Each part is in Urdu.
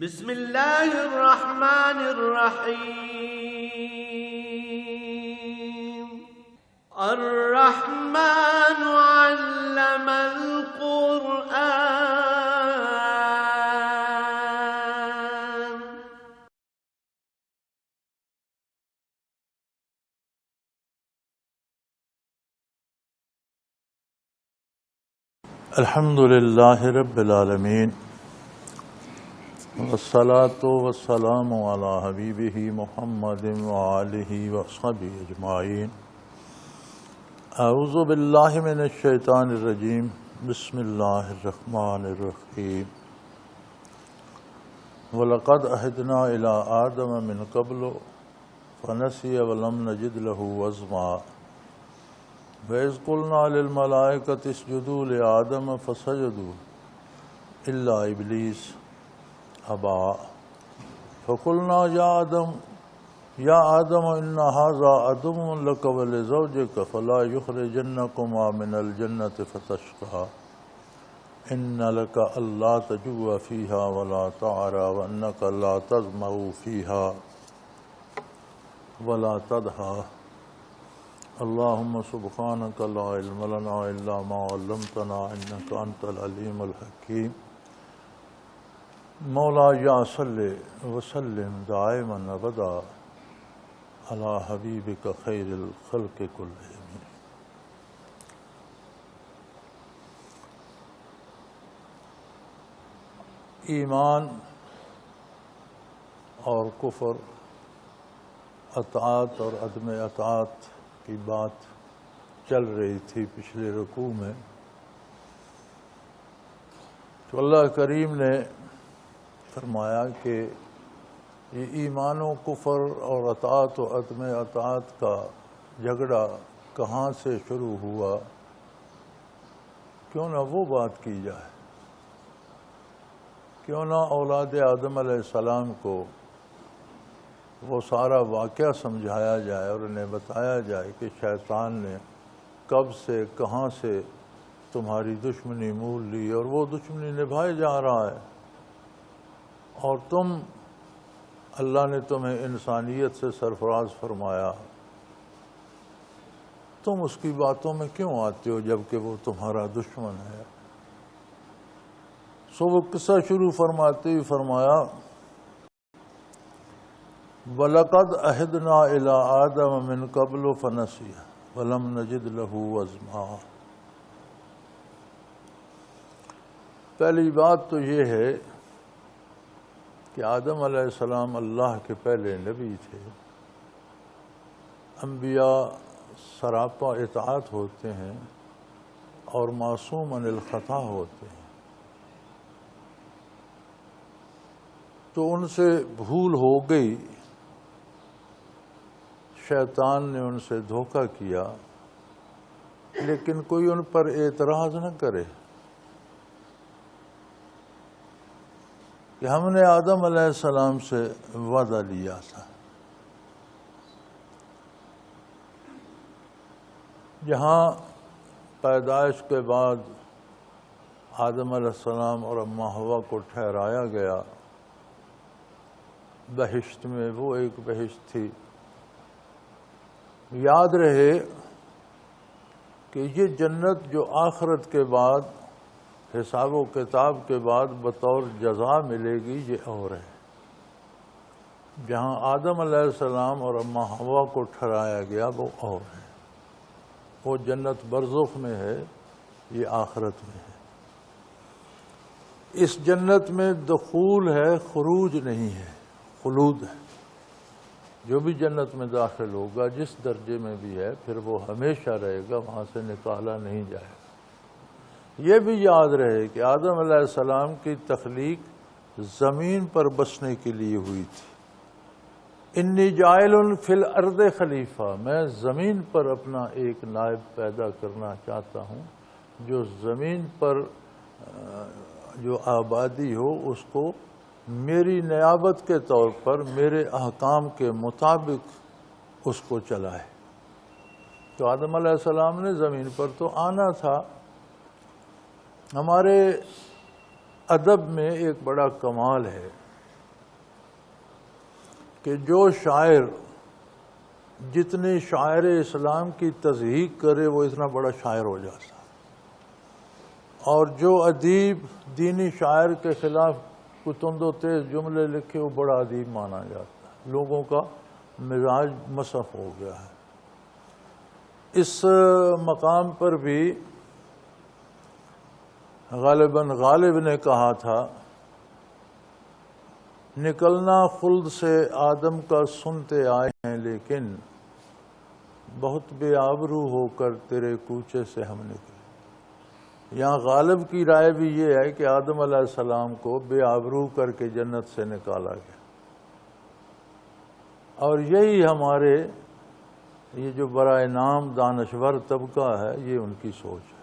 بسم اللہ الرحمن الرحیم الرحمن علم القرآن. الحمد للہ رب العالمین والصلاة والسلام علی حبیبہ محمد وآلہ وصحبہ اجمعین. اعوذ باللہ من الشیطان الرجیم. بسم اللہ الرحمن الرحیم. وَلَقَدْ عَهِدْنَا إِلَىٰ آدَمَ مِن قَبْلُ فَنَسِيَ وَلَمْ نَجِدْ لَهُ عَزْمًا. وَإِذْ قُلْنَا لِلْمَلَائِكَةِ اسْجُدُوا لِآدَمَ فَسَجَدُوا إِلَّا إِبْلِيسَ أَبَىٰ فَقُلْنَا يَا آدَمُ إِنَّ هَٰذَا عَدُوٌّ لَكَ وَلِزَوْجِكَ فَلَا يُخْرِجَنَّكُمَا مِنَ الْجَنَّةِ فَتَشْقَىٰ إِنَّ لَكَ أَلَّا تَجُوعَ فِيهَا وَلَا تَعْرَىٰ وَأَنَّكَ لَا تَظْمَأُ فِيهَا وَلَا تَضْحَىٰ. اللهم سبحانك لا علم لنا إلا ما علمتنا إنك أنت العليم الحكيم. مولاي صل وسلم دائما أبدا على حبيبك خير الخلق كلهم. ایمان اور کفر، اطاعت اور عدم اطاعت کی بات چل رہی تھی پچھلے رکوع میں. تو اللہ کریم نے فرمایا کہ یہ ایمان و کفر اور اطاعت و عدم اطاعت کا جھگڑا کہاں سے شروع ہوا، کیوں نہ وہ بات کی جائے، کیوں نہ اولاد آدم علیہ السلام کو وہ سارا واقعہ سمجھایا جائے اور انہیں بتایا جائے کہ شیطان نے کب سے کہاں سے تمہاری دشمنی مول لی اور وہ دشمنی نبھائے جا رہا ہے، اور تم اللہ نے تمہیں انسانیت سے سرفراز فرمایا، تم اس کی باتوں میں کیوں آتے ہو جبکہ وہ تمہارا دشمن ہے. سو وہ قصہ شروع فرماتے ہی فرمایا وَلَقَدْ عَهِدْنَا إِلَىٰ آدَمَ مِن قَبْلُ فَنَسِيَ وَلَمْ نَجِدْ لَهُ عَزْمًا. پہلی بات تو یہ ہے کہ آدم علیہ السلام اللہ کے پہلے نبی تھے. انبیاء سراپا اطاعت ہوتے ہیں اور معصوم عن الخطا ہوتے ہیں، تو ان سے بھول ہو گئی، شیطان نے ان سے دھوکہ کیا، لیکن کوئی ان پر اعتراض نہ کرے کہ ہم نے آدم علیہ السلام سے وعدہ لیا تھا. جہاں پیدائش کے بعد آدم علیہ السلام اور اماں حوا کو ٹھہرایا گیا بہشت میں، وہ ایک بہشت تھی. یاد رہے کہ یہ جنت جو آخرت کے بعد حساب و کتاب کے بعد بطور جزا ملے گی، یہ اور ہے. جہاں آدم علیہ السلام اور اماں حوا کو ٹھہرایا گیا وہ اور ہے. وہ جنت برزخ میں ہے، یہ آخرت میں ہے. اس جنت میں دخول ہے، خروج نہیں ہے، خلود ہے. جو بھی جنت میں داخل ہوگا جس درجے میں بھی ہے پھر وہ ہمیشہ رہے گا، وہاں سے نکالا نہیں جائے گا. یہ بھی یاد رہے کہ آدم علیہ السلام کی تخلیق زمین پر بسنے کے لیے ہوئی تھی. انی جاعل فی الارض خلیفہ، میں زمین پر اپنا ایک نائب پیدا کرنا چاہتا ہوں جو زمین پر جو آبادی ہو اس کو میری نیابت کے طور پر میرے احکام کے مطابق اس کو چلائے. تو آدم علیہ السلام نے زمین پر تو آنا تھا. ہمارے ادب میں ایک بڑا کمال ہے کہ جو شاعر جتنی شاعر اسلام کی تضحیق کرے وہ اتنا بڑا شاعر ہو جاتا، اور جو ادیب دینی شاعر کے خلاف کوئی تند و تیز جملے لکھے وہ بڑا ادیب مانا جاتا ہے۔ لوگوں کا مزاج مسخ ہو گیا ہے۔ اس مقام پر بھی غالباً غالب نے کہا تھا، نکلنا خلد سے آدم کا سنتے آئے ہیں، لیکن بہت بے آبرو ہو کر تیرے کوچے سے ہم نکلے۔ یہاں غالب کی رائے بھی یہ ہے کہ آدم علیہ السلام کو بے آبرو کر کے جنت سے نکالا گیا، اور یہی ہمارے یہ جو برائے نام دانشور طبقہ ہے، یہ ان کی سوچ ہے۔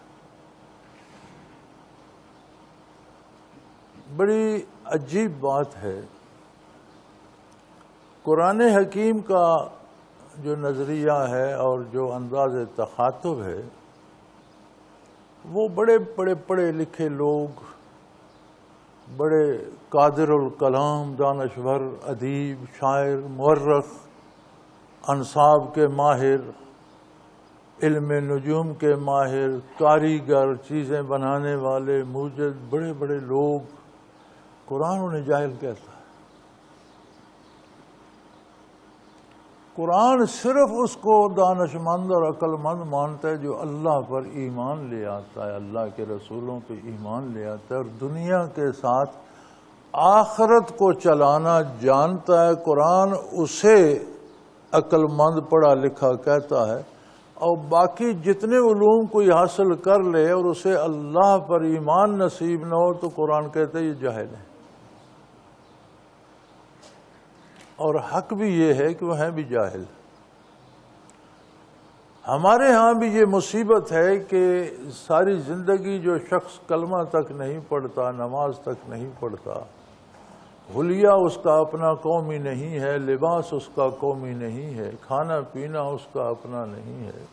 بڑی عجیب بات ہے، قرآن حکیم کا جو نظریہ ہے اور جو انداز تخاطب ہے، وہ بڑے بڑے پڑھے لکھے لوگ، بڑے قادر الکلام دانشور، ادیب، شاعر، مورخ، انصاب کے ماہر، علم نجوم کے ماہر، کاریگر، چیزیں بنانے والے، موجد، بڑے بڑے لوگ قرآن انہیں جاہل کہتا ہے۔ قرآن صرف اس کو دانش مند اور عقل مند مانتا ہے جو اللہ پر ایمان لے آتا ہے، اللہ کے رسولوں پہ ایمان لے آتا ہے اور دنیا کے ساتھ آخرت کو چلانا جانتا ہے۔ قرآن اسے عقل مند پڑھا لکھا کہتا ہے، اور باقی جتنے علوم کوئی حاصل کر لے اور اسے اللہ پر ایمان نصیب نہ ہو تو قرآن کہتا ہے یہ جاہل ہے۔ اور حق بھی یہ ہے کہ وہ ہیں بھی جاہل۔ ہمارے ہاں بھی یہ مصیبت ہے کہ ساری زندگی جو شخص کلمہ تک نہیں پڑھتا، نماز تک نہیں پڑھتا، حلیہ اس کا اپنا قومی نہیں ہے، لباس اس کا قومی نہیں ہے، کھانا پینا اس کا اپنا نہیں ہے،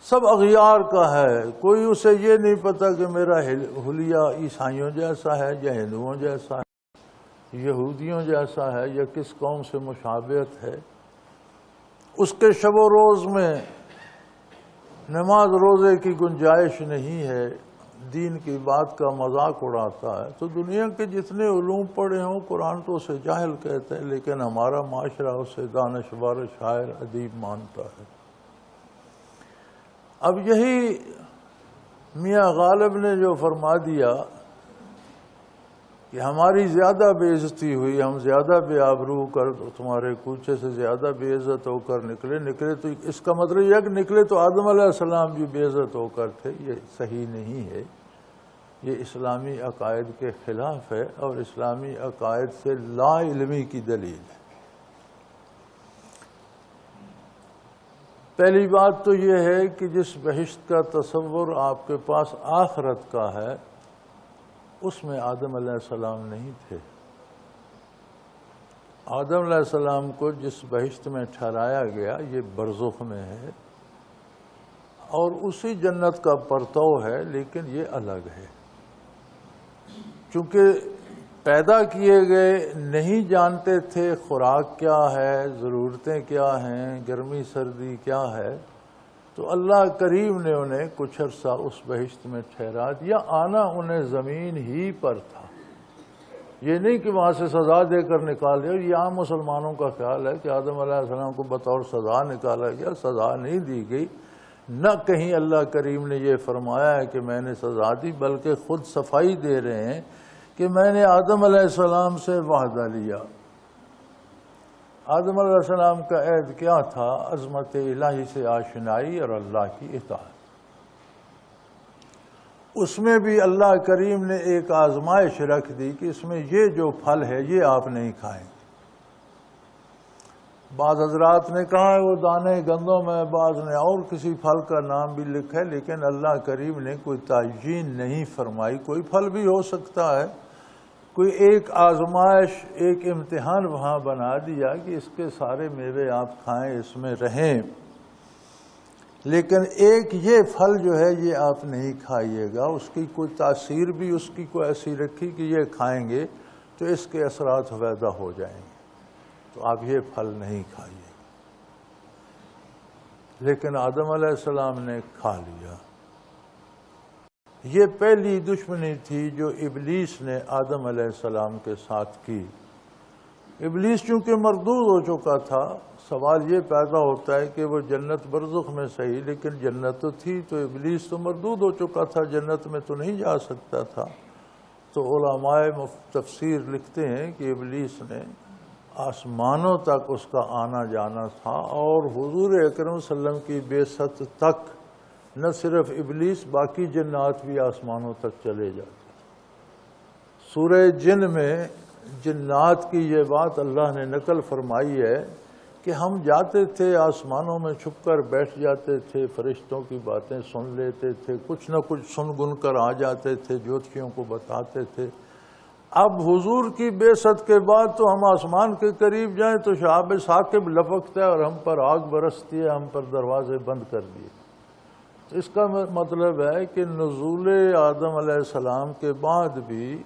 سب اغیار کا ہے، کوئی اسے یہ نہیں پتا کہ میرا حلیہ عیسائیوں جیسا ہے یا ہندوؤں جیسا ہے، یہودیوں جیسا ہے یا کس قوم سے مشابہت ہے۔ اس کے شب و روز میں نماز روزے کی گنجائش نہیں ہے، دین کی بات کا مذاق اڑاتا ہے۔ تو دنیا کے جتنے علوم پڑھے ہوں قرآن تو اسے جاہل کہتا ہے، لیکن ہمارا معاشرہ اسے دانشور، شاعر، ادیب مانتا ہے۔ اب یہی میاں غالب نے جو فرما دیا کہ ہماری زیادہ بے عزتی ہوئی، ہم زیادہ بے آبرو کر تمہارے کوچے سے زیادہ بے عزت ہو کر نکلے تو اس کا مطلب یہ کہ نکلے تو آدم علیہ السلام بھی بے عزت ہو کر تھے، یہ صحیح نہیں ہے، یہ اسلامی عقائد کے خلاف ہے اور اسلامی عقائد سے لا علمی کی دلیل ہے۔ پہلی بات تو یہ ہے کہ جس بہشت کا تصور آپ کے پاس آخرت کا ہے اس میں آدم علیہ السلام نہیں تھے۔ آدم علیہ السلام کو جس بہشت میں ٹھہرایا گیا یہ برزخ میں ہے اور اسی جنت کا پرتو ہے، لیکن یہ الگ ہے۔ چونکہ پیدا کیے گئے نہیں جانتے تھے خوراک کیا ہے، ضرورتیں کیا ہیں، گرمی سردی کیا ہے، تو اللہ کریم نے انہیں کچھ عرصہ اس بہشت میں ٹھہرا دیا۔ آنا انہیں زمین ہی پر تھا، یہ نہیں کہ وہاں سے سزا دے کر نکال دیا۔ یہ عام مسلمانوں کا خیال ہے کہ آدم علیہ السلام کو بطور سزا نکالا گیا، سزا نہیں دی گئی، نہ کہیں اللہ کریم نے یہ فرمایا ہے کہ میں نے سزا دی، بلکہ خود صفائی دے رہے ہیں کہ میں نے آدم علیہ السلام سے وعدہ لیا۔ آدم علیہ السلام کا عہد کیا تھا؟ عظمت الہی سے آشنائی اور اللہ کی اطاعت۔ اس میں بھی اللہ کریم نے ایک آزمائش رکھ دی کہ اس میں یہ جو پھل ہے یہ آپ نہیں کھائیں۔ بعض حضرات نے کہا ہے وہ دانے گندوں میں، بعض نے اور کسی پھل کا نام بھی لکھا ہے، لیکن اللہ کریم نے کوئی تعیین نہیں فرمائی، کوئی پھل بھی ہو سکتا ہے، کوئی ایک آزمائش، ایک امتحان وہاں بنا دیا کہ اس کے سارے میوے آپ کھائیں، اس میں رہیں، لیکن ایک یہ پھل جو ہے یہ آپ نہیں کھائیے گا۔ اس کی کوئی تاثیر بھی اس کی کوئی ایسی رکھی کہ یہ کھائیں گے تو اس کے اثرات پیدا ہو جائیں گے۔ تو آپ یہ پھل نہیں کھائیے، لیکن آدم علیہ السلام نے کھا لیا۔ یہ پہلی دشمنی تھی جو ابلیس نے آدم علیہ السلام کے ساتھ کی۔ ابلیس چونکہ مردود ہو چکا تھا، سوال یہ پیدا ہوتا ہے کہ وہ جنت برزخ میں صحیح، لیکن جنت تو تھی، تو ابلیس تو مردود ہو چکا تھا، جنت میں تو نہیں جا سکتا تھا۔ تو علماء تفسیر لکھتے ہیں کہ ابلیس نے آسمانوں تک اس کا آنا جانا تھا، اور حضور اکرم صلی اللہ علیہ وسلم کی بعثت تک نہ صرف ابلیس، باقی جنات بھی آسمانوں تک چلے جاتے۔ سورہ جن میں جنات کی یہ بات اللہ نے نقل فرمائی ہے کہ ہم جاتے تھے آسمانوں میں، چھپ کر بیٹھ جاتے تھے، فرشتوں کی باتیں سن لیتے تھے، کچھ نہ کچھ سن گن کر آ جاتے تھے، جوتشیوں کو بتاتے تھے۔ اب حضور کی بعثت کے بعد تو ہم آسمان کے قریب جائیں تو شہاب ثاقب لپکتا ہے اور ہم پر آگ برستی ہے، ہم پر دروازے بند کر دیے۔ تو اس کا مطلب ہے کہ نزول آدم علیہ السلام کے بعد بھی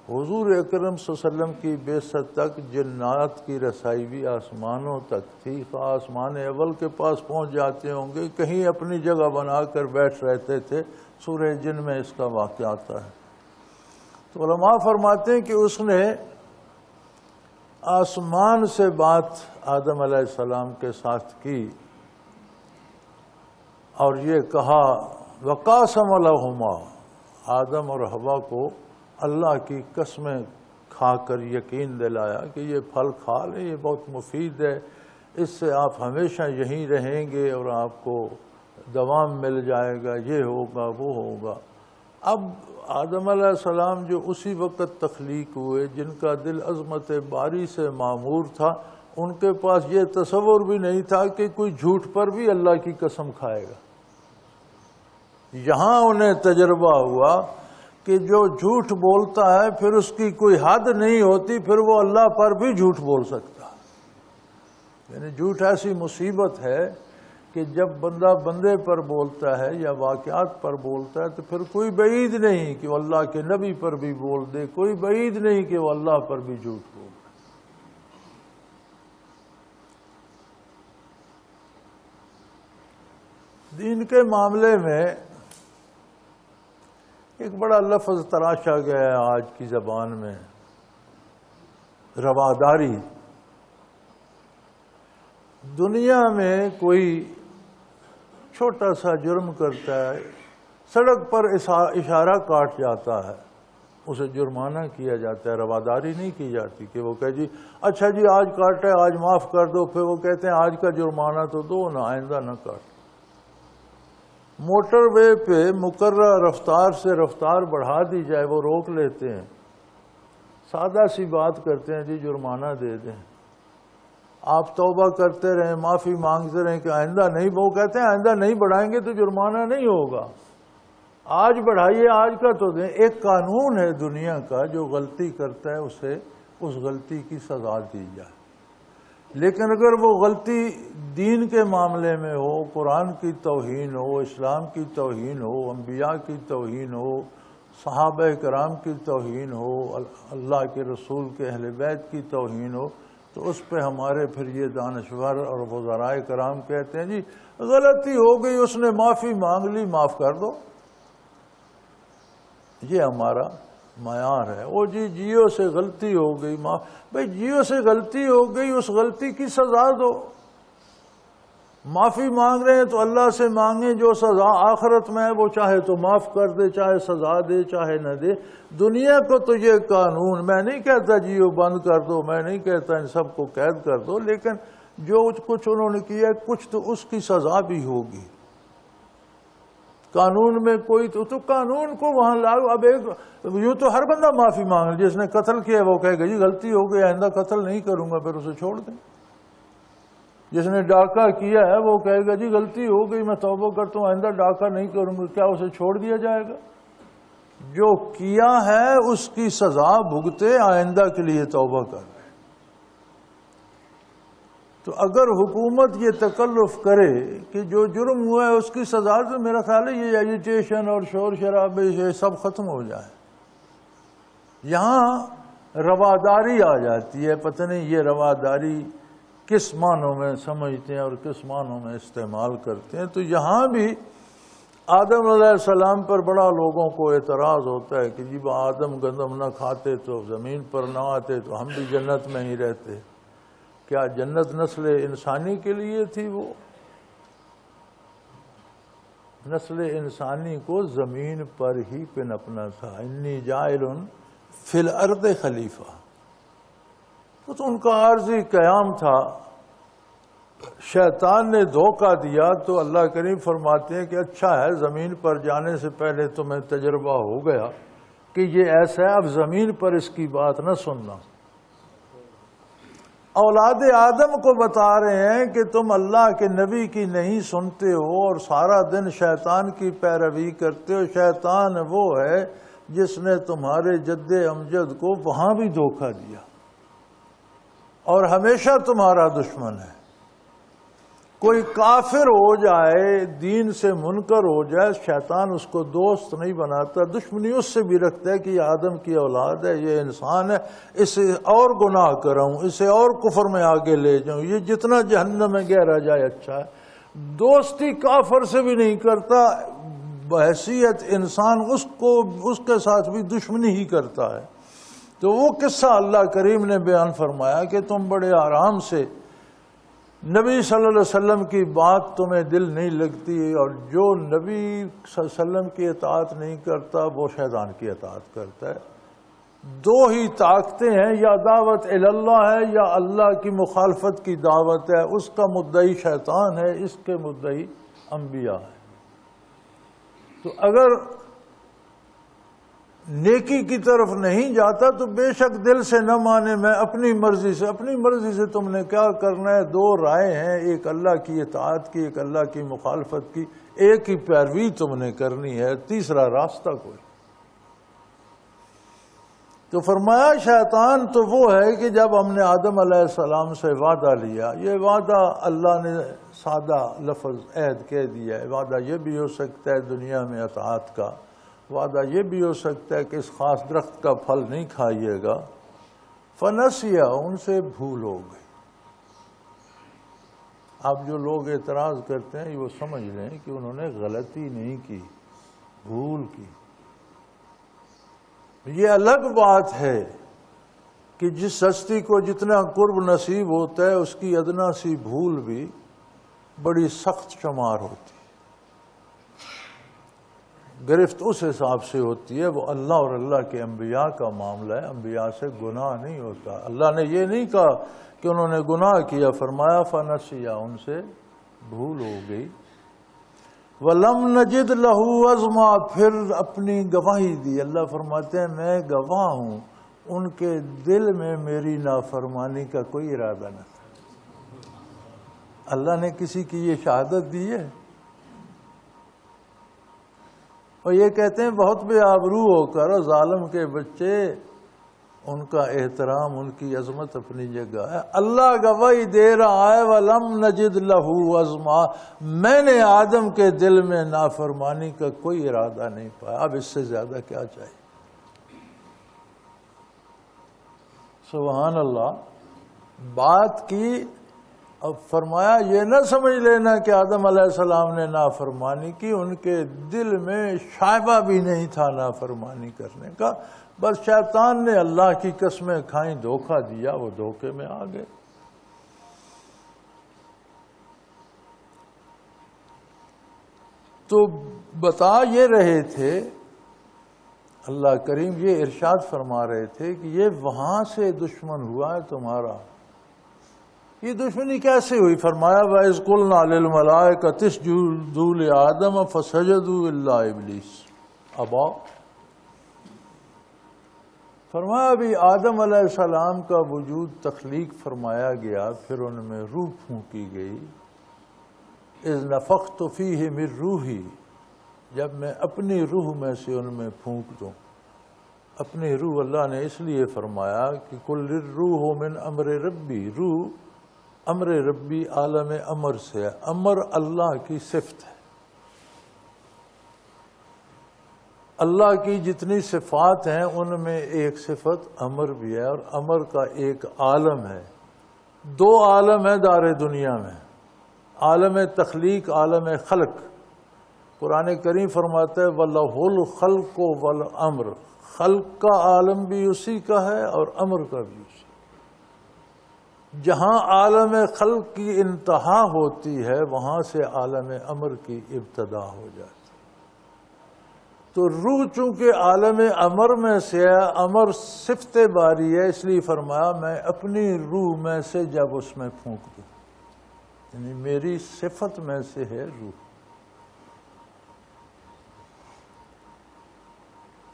حضور اکرم صلی اللہ علیہ وسلم کی بعثت تک جنات کی رسائی بھی آسمانوں تک تھی۔ آسمان اول کے پاس پہنچ جاتے ہوں گے، کہیں اپنی جگہ بنا کر بیٹھ رہتے تھے۔ سورہ جن میں اس کا واقعہ آتا ہے۔ تو علماء فرماتے ہیں کہ اس نے آسمان سے بات آدم علیہ السلام کے ساتھ کی اور یہ کہا وَقَاسَمَ لَهُمَا، آدم اور حوا کو اللہ کی قسمیں کھا کر یقین دلایا کہ یہ پھل کھا لیں، یہ بہت مفید ہے، اس سے آپ ہمیشہ یہیں رہیں گے اور آپ کو دوام مل جائے گا، یہ ہوگا وہ ہوگا۔ اب آدم علیہ السلام جو اسی وقت تخلیق ہوئے، جن کا دل عظمت باری سے معمور تھا، ان کے پاس یہ تصور بھی نہیں تھا کہ کوئی جھوٹ پر بھی اللہ کی قسم کھائے گا۔ یہاں انہیں تجربہ ہوا کہ جو جھوٹ بولتا ہے پھر اس کی کوئی حد نہیں ہوتی، پھر وہ اللہ پر بھی جھوٹ بول سکتا ہے۔ یعنی جھوٹ ایسی مصیبت ہے کہ جب بندہ بندے پر بولتا ہے یا واقعات پر بولتا ہے تو پھر کوئی بعید نہیں کہ وہ اللہ کے نبی پر بھی بول دے، کوئی بعید نہیں کہ وہ اللہ پر بھی جھوٹ بول دے۔ دین کے معاملے میں ایک بڑا لفظ تراشا گیا ہے آج کی زبان میں، رواداری۔ دنیا میں کوئی چھوٹا سا جرم کرتا ہے، سڑک پر اشارہ کاٹ جاتا ہے، اسے جرمانہ کیا جاتا ہے، رواداری نہیں کی جاتی کہ وہ کہے جی اچھا جی آج کاٹا ہے، آج معاف کر دو، پھر وہ کہتے ہیں آج کا جرمانہ تو دو نا، آئندہ نہ کاٹ۔ موٹر وے پہ مقررہ رفتار سے رفتار بڑھا دی جائے، وہ روک لیتے ہیں، سادہ سی بات کرتے ہیں جی جرمانہ دے دیں، آپ توبہ کرتے رہیں، معافی مانگتے رہیں کہ آئندہ نہیں، وہ کہتے ہیں آئندہ نہیں بڑھائیں گے تو جرمانہ نہیں ہوگا، آج بڑھائیے، آج کا تو دیں۔ ایک قانون ہے دنیا کا، جو غلطی کرتا ہے اسے اس غلطی کی سزا دی جائے، لیکن اگر وہ غلطی دین کے معاملے میں ہو، قرآن کی توہین ہو، اسلام کی توہین ہو، انبیاء کی توہین ہو، صحابہ کرام کی توہین ہو، اللہ کے رسول کے اہل بیت کی توہین ہو، تو اس پہ ہمارے پھر یہ دانشور اور وزراء کرام کہتے ہیں جی غلطی ہو گئی، اس نے معافی مانگ لی، معاف کر دو۔ یہ ہمارا معیار ہے۔ وہ جی جیو سے غلطی ہو گئی، بھائی جیو سے غلطی ہو گئی، اس غلطی کی سزا دو۔ معافی مانگ رہے ہیں تو اللہ سے مانگیں، جو سزا آخرت میں ہے وہ چاہے تو معاف کر دے، چاہے سزا دے، چاہے نہ دے۔ دنیا کو تو یہ قانون، میں نہیں کہتا جیو بند کر دو، میں نہیں کہتا ان سب کو قید کر دو، لیکن جو کچھ انہوں نے کیا کچھ تو اس کی سزا بھی ہوگی۔ قانون میں کوئی تو قانون کو وہاں لاؤ۔ اب ایک یوں تو ہر بندہ معافی مانگ لے، جس نے قتل کیا وہ کہے گا جی غلطی ہو گئی، آئندہ قتل نہیں کروں گا، پھر اسے چھوڑ دیں۔ جس نے ڈاکہ کیا ہے وہ کہے گا جی غلطی ہو گئی، میں توبہ کرتا ہوں، آئندہ ڈاکہ نہیں کروں گا، کیا اسے چھوڑ دیا جائے گا؟ جو کیا ہے اس کی سزا بھگتے، آئندہ کے لیے توبہ کر۔ تو اگر حکومت یہ تکلف کرے کہ جو جرم ہوا ہے اس کی سزا، تو میرا خیال ہے یہ ایجیٹیشن اور شور شرابے یہ سب ختم ہو جائے۔ یہاں رواداری آ جاتی ہے. پتہ نہیں یہ رواداری کس معنوں میں سمجھتے ہیں اور کس معنوں میں استعمال کرتے ہیں. تو یہاں بھی آدم علیہ السلام پر بڑا لوگوں کو اعتراض ہوتا ہے کہ جی آدم گندم نہ کھاتے تو زمین پر نہ آتے تو ہم بھی جنت میں ہی رہتے. کیا جنت نسل انسانی کے لیے تھی؟ وہ نسل انسانی کو زمین پر ہی پنپنا تھا. انی جاعل فی الارض خلیفہ. تو ان کا عارضی قیام تھا. شیطان نے دھوکہ دیا تو اللہ کریم فرماتے ہیں کہ اچھا ہے زمین پر جانے سے پہلے تمہیں تجربہ ہو گیا کہ یہ ایسا ہے، اب زمین پر اس کی بات نہ سننا. اولاد آدم کو بتا رہے ہیں کہ تم اللہ کے نبی کی نہیں سنتے ہو اور سارا دن شیطان کی پیروی کرتے ہو. شیطان وہ ہے جس نے تمہارے جد امجد کو وہاں بھی دھوکہ دیا اور ہمیشہ تمہارا دشمن ہے. کوئی کافر ہو جائے، دین سے منکر ہو جائے، شیطان اس کو دوست نہیں بناتا، دشمنی اس سے بھی رکھتا ہے کہ یہ آدم کی اولاد ہے، یہ انسان ہے، اسے اور گناہ کراؤں، اسے اور کفر میں آگے لے جاؤں، یہ جتنا جہنم میں گہرا جائے اچھا ہے. دوستی کافر سے بھی نہیں کرتا، بحیثیت انسان اس کے ساتھ بھی دشمنی ہی کرتا ہے. تو وہ قصہ اللہ کریم نے بیان فرمایا کہ تم بڑے آرام سے نبی صلی اللہ علیہ وسلم کی بات تمہیں دل نہیں لگتی، اور جو نبی صلی اللہ علیہ وسلم کی اطاعت نہیں کرتا وہ شیطان کی اطاعت کرتا ہے. دو ہی طاقتیں ہیں، یا دعوت اللہ ہے یا اللہ کی مخالفت کی دعوت ہے. اس کا مدعی شیطان ہے، اس کے مدعی انبیاء ہے. تو اگر نیکی کی طرف نہیں جاتا تو بے شک دل سے نہ مانے، میں اپنی مرضی سے تم نے کیا کرنا ہے. دو رائے ہیں، ایک اللہ کی اطاعت کی، ایک اللہ کی مخالفت کی. ایک ہی پیروی تم نے کرنی ہے، تیسرا راستہ کوئی. تو فرمایا شیطان تو وہ ہے کہ جب ہم نے آدم علیہ السلام سے وعدہ لیا، یہ وعدہ اللہ نے سادہ لفظ عہد کہہ دیا ہے. وعدہ یہ بھی ہو سکتا ہے دنیا میں اطاعت کا، وعدہ یہ بھی ہو سکتا ہے کہ اس خاص درخت کا پھل نہیں کھائیے گا. فنسیا، ان سے بھول ہو گئی. اب جو لوگ اعتراض کرتے ہیں وہ سمجھ لیں کہ انہوں نے غلطی نہیں کی، بھول کی. یہ الگ بات ہے کہ جس ہستی کو جتنا قرب نصیب ہوتا ہے اس کی ادنا سی بھول بھی بڑی سخت شمار ہوتی ہے. گرفت اس حساب سے ہوتی ہے، وہ اللہ اور اللہ کے انبیاء کا معاملہ ہے. انبیاء سے گناہ نہیں ہوتا. اللہ نے یہ نہیں کہا کہ انہوں نے گناہ کیا، فرمایا فنسیا، ان سے بھول ہو گئی. وَلَمْ نَجِدْ لَهُ عَزْمًا، پھر اپنی گواہی دی. اللہ فرماتے ہیں میں گواہ ہوں، ان کے دل میں میری نافرمانی کا کوئی ارادہ نہ تھا. اللہ نے کسی کی یہ شہادت دی ہے؟ اور یہ کہتے ہیں بہت بے آبرو ہو کر ظالم کے بچے، ان کا احترام، ان کی عظمت اپنی جگہ ہے. اللہ گواہی دے رہا ہے وَلَمْ نَجِدْ لَهُ عَزْمًا، میں نے آدم کے دل میں نافرمانی کا کوئی ارادہ نہیں پایا. اب اس سے زیادہ کیا چاہیے؟ سبحان اللہ. بات کی. اب فرمایا یہ نہ سمجھ لینا کہ آدم علیہ السلام نے نافرمانی کی، ان کے دل میں شائبہ بھی نہیں تھا نافرمانی کرنے کا. بس شیطان نے اللہ کی قسمیں کھائیں، دھوکہ دیا، وہ دھوکے میں آ گئے. تو بتا یہ رہے تھے اللہ کریم، یہ ارشاد فرما رہے تھے کہ یہ وہاں سے دشمن ہوا ہے تمہارا. یہ دشمنی کیسے ہوئی؟ فرمایا وَإِذْ قُلْنَا لِلْمَلَائِكَةِ اسْجُدُوا لِآدَمَ فَسَجَدُوا إِلَّا إِبْلِيسَ أَبَىٰ. فرمایا ابھی آدم علیہ السلام کا وجود تخلیق فرمایا گیا، پھر ان میں روح پھونکی گئی. اذ نفخت فیہ من روحی، جب میں اپنی روح میں سے ان میں پھونک دوں. اپنی روح اللہ نے اس لیے فرمایا کہ کل الروح من امر ربی، روح امر ربی عالم امر سے ہے. امر اللہ کی صفت ہے. اللہ کی جتنی صفات ہیں ان میں ایک صفت امر بھی ہے، اور امر کا ایک عالم ہے۔ دو عالم ہے دار دنیا میں، عالم تخلیق، عالم خلق۔ قرآن کریم فرماتا ہے وَلَهُ الْخَلْقُ وَالْأَمْرُ، خلق کا عالم بھی اسی کا ہے اور امر کا بھی اسی۔ جہاں عالم خلق کی انتہا ہوتی ہے وہاں سے عالم امر کی ابتدا ہو جاتی ہے۔ تو روح چونکہ عالم امر میں سے ہے، امر صفت باری ہے، اس لیے فرمایا میں اپنی روح میں سے جب اس میں پھونک دوں، یعنی میری صفت میں سے ہے روح۔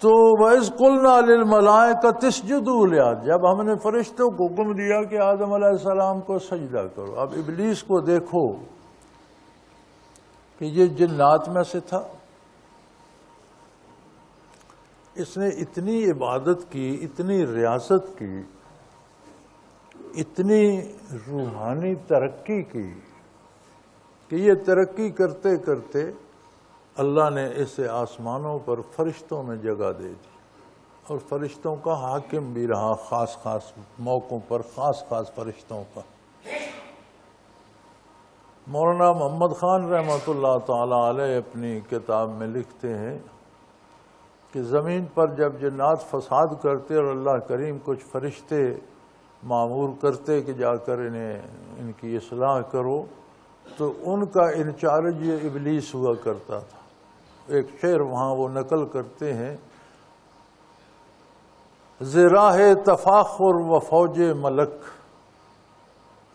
تو وَإِذْ قُلْنَا لِلْمَلَائِكَةِ اسْجُدُوا لِآدَمَ، جب ہم نے فرشتوں کو حکم دیا کہ آدم علیہ السلام کو سجدہ کرو۔ اب ابلیس کو دیکھو کہ یہ جنات میں سے تھا، اس نے اتنی عبادت کی، اتنی ریاضت کی، اتنی روحانی ترقی کی کہ یہ ترقی کرتے کرتے اللہ نے اسے آسمانوں پر فرشتوں میں جگہ دے دی، اور فرشتوں کا حاکم بھی رہا، خاص خاص موقعوں پر خاص خاص فرشتوں کا۔ مولانا محمد خان رحمۃ اللہ تعالی علیہ اپنی کتاب میں لکھتے ہیں کہ زمین پر جب جنات فساد کرتے اور اللہ کریم کچھ فرشتے مامور کرتے کہ جا کر ان کی اصلاح کرو، تو ان کا انچارج یہ ابلیس ہوا کرتا تھا۔ ایک شعر وہاں وہ نقل کرتے ہیں، زراہ تفاخر و فوج ملک،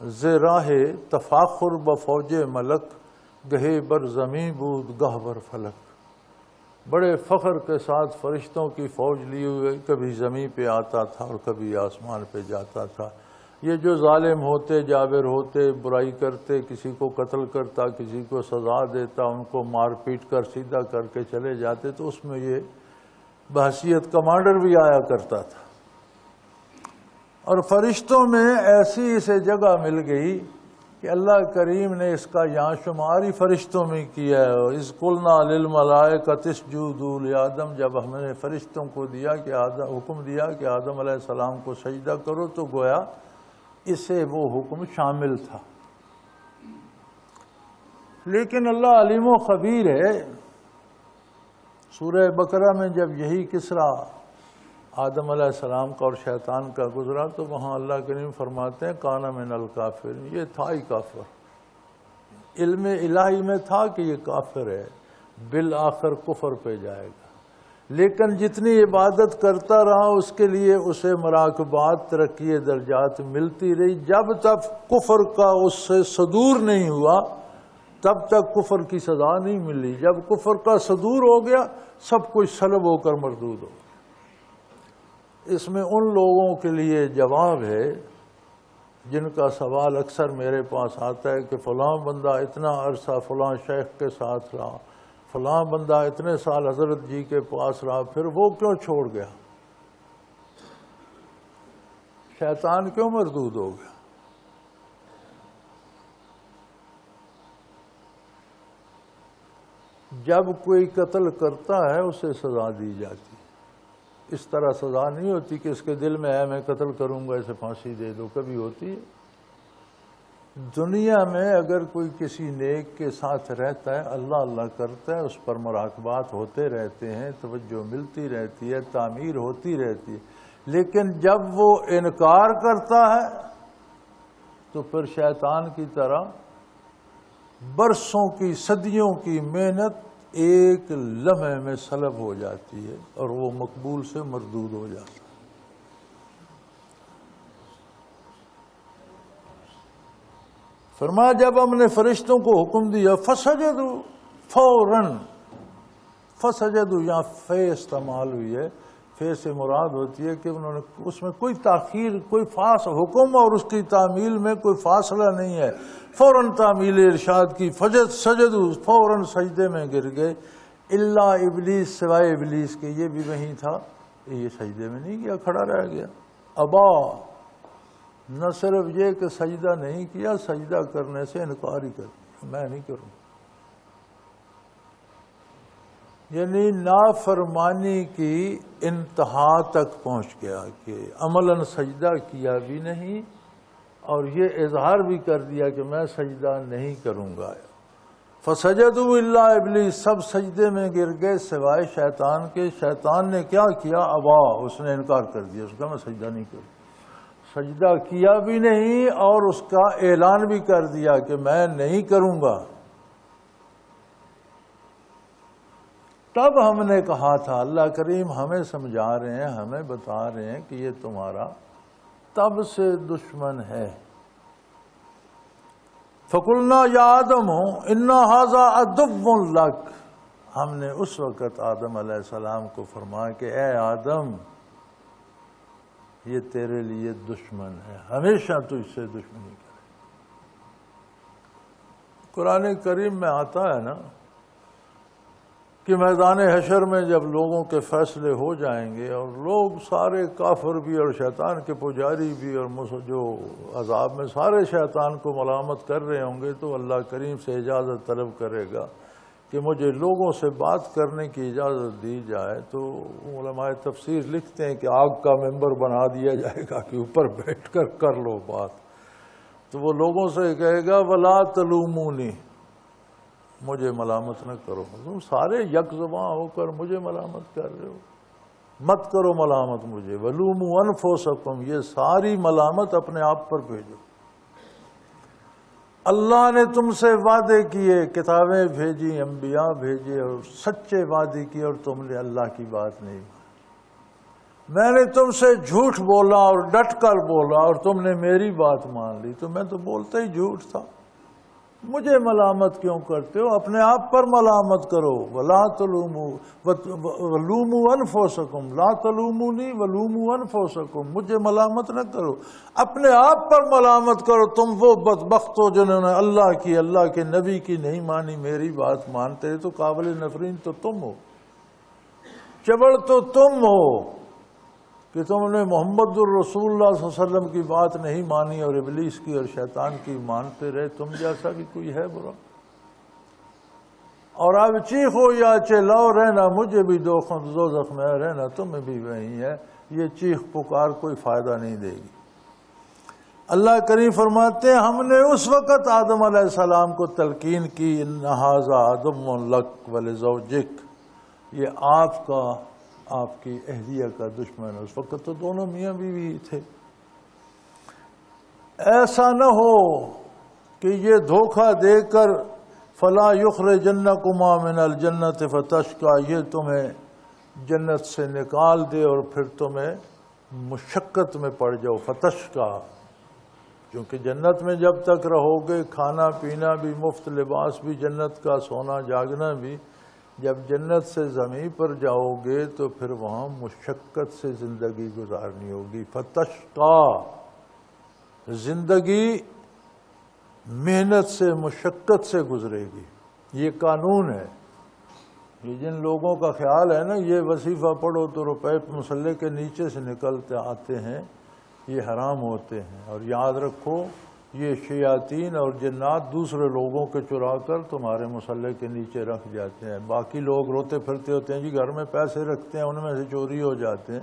زراہ تفاخر و فوج ملک، گہے بر زمیں بود گہ بر فلک۔ بڑے فخر کے ساتھ فرشتوں کی فوج لیے ہوئے کبھی زمین پہ آتا تھا اور کبھی آسمان پہ جاتا تھا۔ یہ جو ظالم ہوتے، جابر ہوتے، برائی کرتے، کسی کو قتل کرتا، کسی کو سزا دیتا، ان کو مار پیٹ کر سیدھا کر کے چلے جاتے، تو اس میں یہ بحیثیت کمانڈر بھی آیا کرتا تھا۔ اور فرشتوں میں ایسی اسے جگہ مل گئی کہ اللہ کریم نے اس کا یہاں شمار ہی فرشتوں میں کیا ہے۔ اِذْ قُلْنَا لِلْمَلَائِكَةِ اسْجُدُوا لِآدَمَ، جب ہم نے فرشتوں کو دیا کہ حکم دیا کہ آدم علیہ السلام کو سجدہ کرو، تو گویا اسے وہ حکم شامل تھا۔ لیکن اللہ علیم و خبیر ہے۔ سورہ بقرہ میں جب یہی قصہ آدم علیہ السلام کا اور شیطان کا گزرا، تو وہاں اللہ کریم فرماتے ہیں کان من الکافر، یہ تھا ہی کافر، علم الہی میں تھا کہ یہ کافر ہے، بالآخر کفر پہ جائے گا۔ لیکن جتنی عبادت کرتا رہا اس کے لیے اسے مراقبات، ترقی درجات ملتی رہی۔ جب تک کفر کا اس سے صدور نہیں ہوا تب تک کفر کی سزا نہیں ملی۔ جب کفر کا صدور ہو گیا سب کچھ سلب ہو کر مردود ہو گیا۔ اس میں ان لوگوں کے لیے جواب ہے جن کا سوال اکثر میرے پاس آتا ہے کہ فلاں بندہ اتنا عرصہ فلاں شیخ کے ساتھ رہا، فلاں بندہ اتنے سال حضرت جی کے پاس رہا، پھر وہ کیوں چھوڑ گیا؟ شیطان کیوں مردود ہو گیا؟ جب کوئی قتل کرتا ہے اسے سزا دی جاتی ہے۔ اس طرح سزا نہیں ہوتی کہ اس کے دل میں ہے میں قتل کروں گا اسے پھانسی دے دو، کبھی ہوتی ہے؟ دنیا میں اگر کوئی کسی نیک کے ساتھ رہتا ہے، اللہ اللہ کرتا ہے، اس پر مراقبات ہوتے رہتے ہیں، توجہ ملتی رہتی ہے، تعمیر ہوتی رہتی ہے، لیکن جب وہ انکار کرتا ہے تو پھر شیطان کی طرح برسوں کی، صدیوں کی محنت ایک لمحے میں سلب ہو جاتی ہے اور وہ مقبول سے مردود ہو جاتا ہے۔ فرمایا جب ہم نے فرشتوں کو حکم دیا فسجدوا، فوراً فسجدوا، یہاں فے استعمال ہوئی ہے، فے سے مراد ہوتی ہے کہ انہوں نے اس میں کوئی تاخیر، کوئی حکم اور اس کی تعمیل میں کوئی فاصلہ نہیں ہے، فوراً تعمیل ارشاد کی، سجدوا، فوراً سجدے میں گر گئے، الا ابلیس، سوائے ابلیس کے، یہ بھی وہیں تھا، یہ سجدے میں نہیں گیا، کھڑا رہ گیا۔ ابا، نہ صرف یہ کہ سجدہ نہیں کیا، سجدہ کرنے سے انکار ہی کر دیا، میں نہیں کروں۔ یعنی نافرمانی کی انتہا تک پہنچ گیا کہ عملاً سجدہ کیا بھی نہیں اور یہ اظہار بھی کر دیا کہ میں سجدہ نہیں کروں گا. فسجدوا الا ابلیس، سب سجدے میں گر گئے سوائے شیطان کے. شیطان نے کیا کیا؟ ابا، اس نے انکار کر دیا، اس کا میں سجدہ نہیں کروں. سجدہ کیا بھی نہیں اور اس کا اعلان بھی کر دیا کہ میں نہیں کروں گا. تب ہم نے کہا تھا، اللہ کریم ہمیں سمجھا رہے ہیں، ہمیں بتا رہے ہیں کہ یہ تمہارا تب سے دشمن ہے. فَقُلْنَا يَا آدَمُ إِنَّ هَذَا عَدُوٌّ لَكَ، ہم نے اس وقت آدم علیہ السلام کو فرمایا کہ اے آدم، یہ تیرے لیے دشمن ہے، ہمیشہ تو اس سے دشمنی کرے. قرآن کریم میں آتا ہے نا کہ میدان حشر میں جب لوگوں کے فیصلے ہو جائیں گے اور لوگ سارے کافر بھی اور شیطان کے پجاری بھی اور جو عذاب میں سارے شیطان کو ملامت کر رہے ہوں گے، تو اللہ کریم سے اجازت طلب کرے گا کہ مجھے لوگوں سے بات کرنے کی اجازت دی جائے. تو علماء تفسیر لکھتے ہیں کہ آگ کا ممبر بنا دیا جائے گا کہ اوپر بیٹھ کر لو بات. تو وہ لوگوں سے کہے گا وَلَا تَلُومُونِي، مجھے ملامت نہ کرو، تم سارے یک زباں ہو کر مجھے ملامت کر رہے ہو، مت کرو ملامت مجھے. وَلُومُوا أَنفُسَكُمْ، یہ ساری ملامت اپنے آپ پر بھیجو. اللہ نے تم سے وعدے کیے، کتابیں بھیجی، انبیاء بھیجے اور سچے وعدے کیے اور تم نے اللہ کی بات نہیں مانی. میں نے تم سے جھوٹ بولا اور ڈٹ کر بولا اور تم نے میری بات مان لی، تو میں تو بولتا ہی جھوٹ تھا. مجھے ملامت کیوں کرتے ہو؟ اپنے آپ پر ملامت کرو. وَلَا تَلُومُوا وَلُومُوا أَنفُسَكُمْ، لا تلومونی ولوموا أنفسکم، مجھے ملامت نہ کرو، اپنے آپ پر ملامت کرو. تم وہ بدبخت ہو جنہوں نے اللہ کے نبی کی نہیں مانی، میری بات مانتے تو قابل نفرین تو تم ہو، چبڑ تو تم ہو کہ تم نے محمد الرسول اللہ صلی اللہ علیہ وسلم کی بات نہیں مانی اور ابلیس کی اور شیطان کی مانتے رہے. تم جیسا بھی کوئی ہے برا. اور اب چیخو یا چلاؤ، رہنا مجھے بھی دوزخ میں ہے، رہنا تمہیں بھی وہیں ہے. یہ چیخ پکار کوئی فائدہ نہیں دے گی. اللہ کریم فرماتے ہیں ہم نے اس وقت آدم علیہ السلام کو تلقین کی، ان ھذا عدو لک ولزوجک، یہ آپ کی اہلیہ کا دشمن ہے. اس وقت تو دونوں میاں بیوی تھے. ایسا نہ ہو کہ یہ دھوکہ دے کر فلا یخرجنکما من الجنت فتشقی، یہ تمہیں جنت سے نکال دے اور پھر تمہیں مشقت میں پڑ جاؤ. فتشقی، کیونکہ جنت میں جب تک رہو گے کھانا پینا بھی مفت، لباس بھی جنت کا، سونا جاگنا بھی. جب جنت سے زمین پر جاؤ گے تو پھر وہاں مشقت سے زندگی گزارنی ہوگی. فتشقی، زندگی محنت سے مشقت سے گزرے گی. یہ قانون ہے. یہ جن لوگوں کا خیال ہے نا یہ وظیفہ پڑھو تو روپے مسلح کے نیچے سے نکلتے آتے ہیں، یہ حرام ہوتے ہیں. اور یاد رکھو یہ شیاطین اور جنات دوسرے لوگوں کے چرا کر تمہارے مسلح کے نیچے رکھ جاتے ہیں. باقی لوگ روتے پھرتے ہوتے ہیں جی گھر میں پیسے رکھتے ہیں، ان میں سے چوری ہو جاتے ہیں.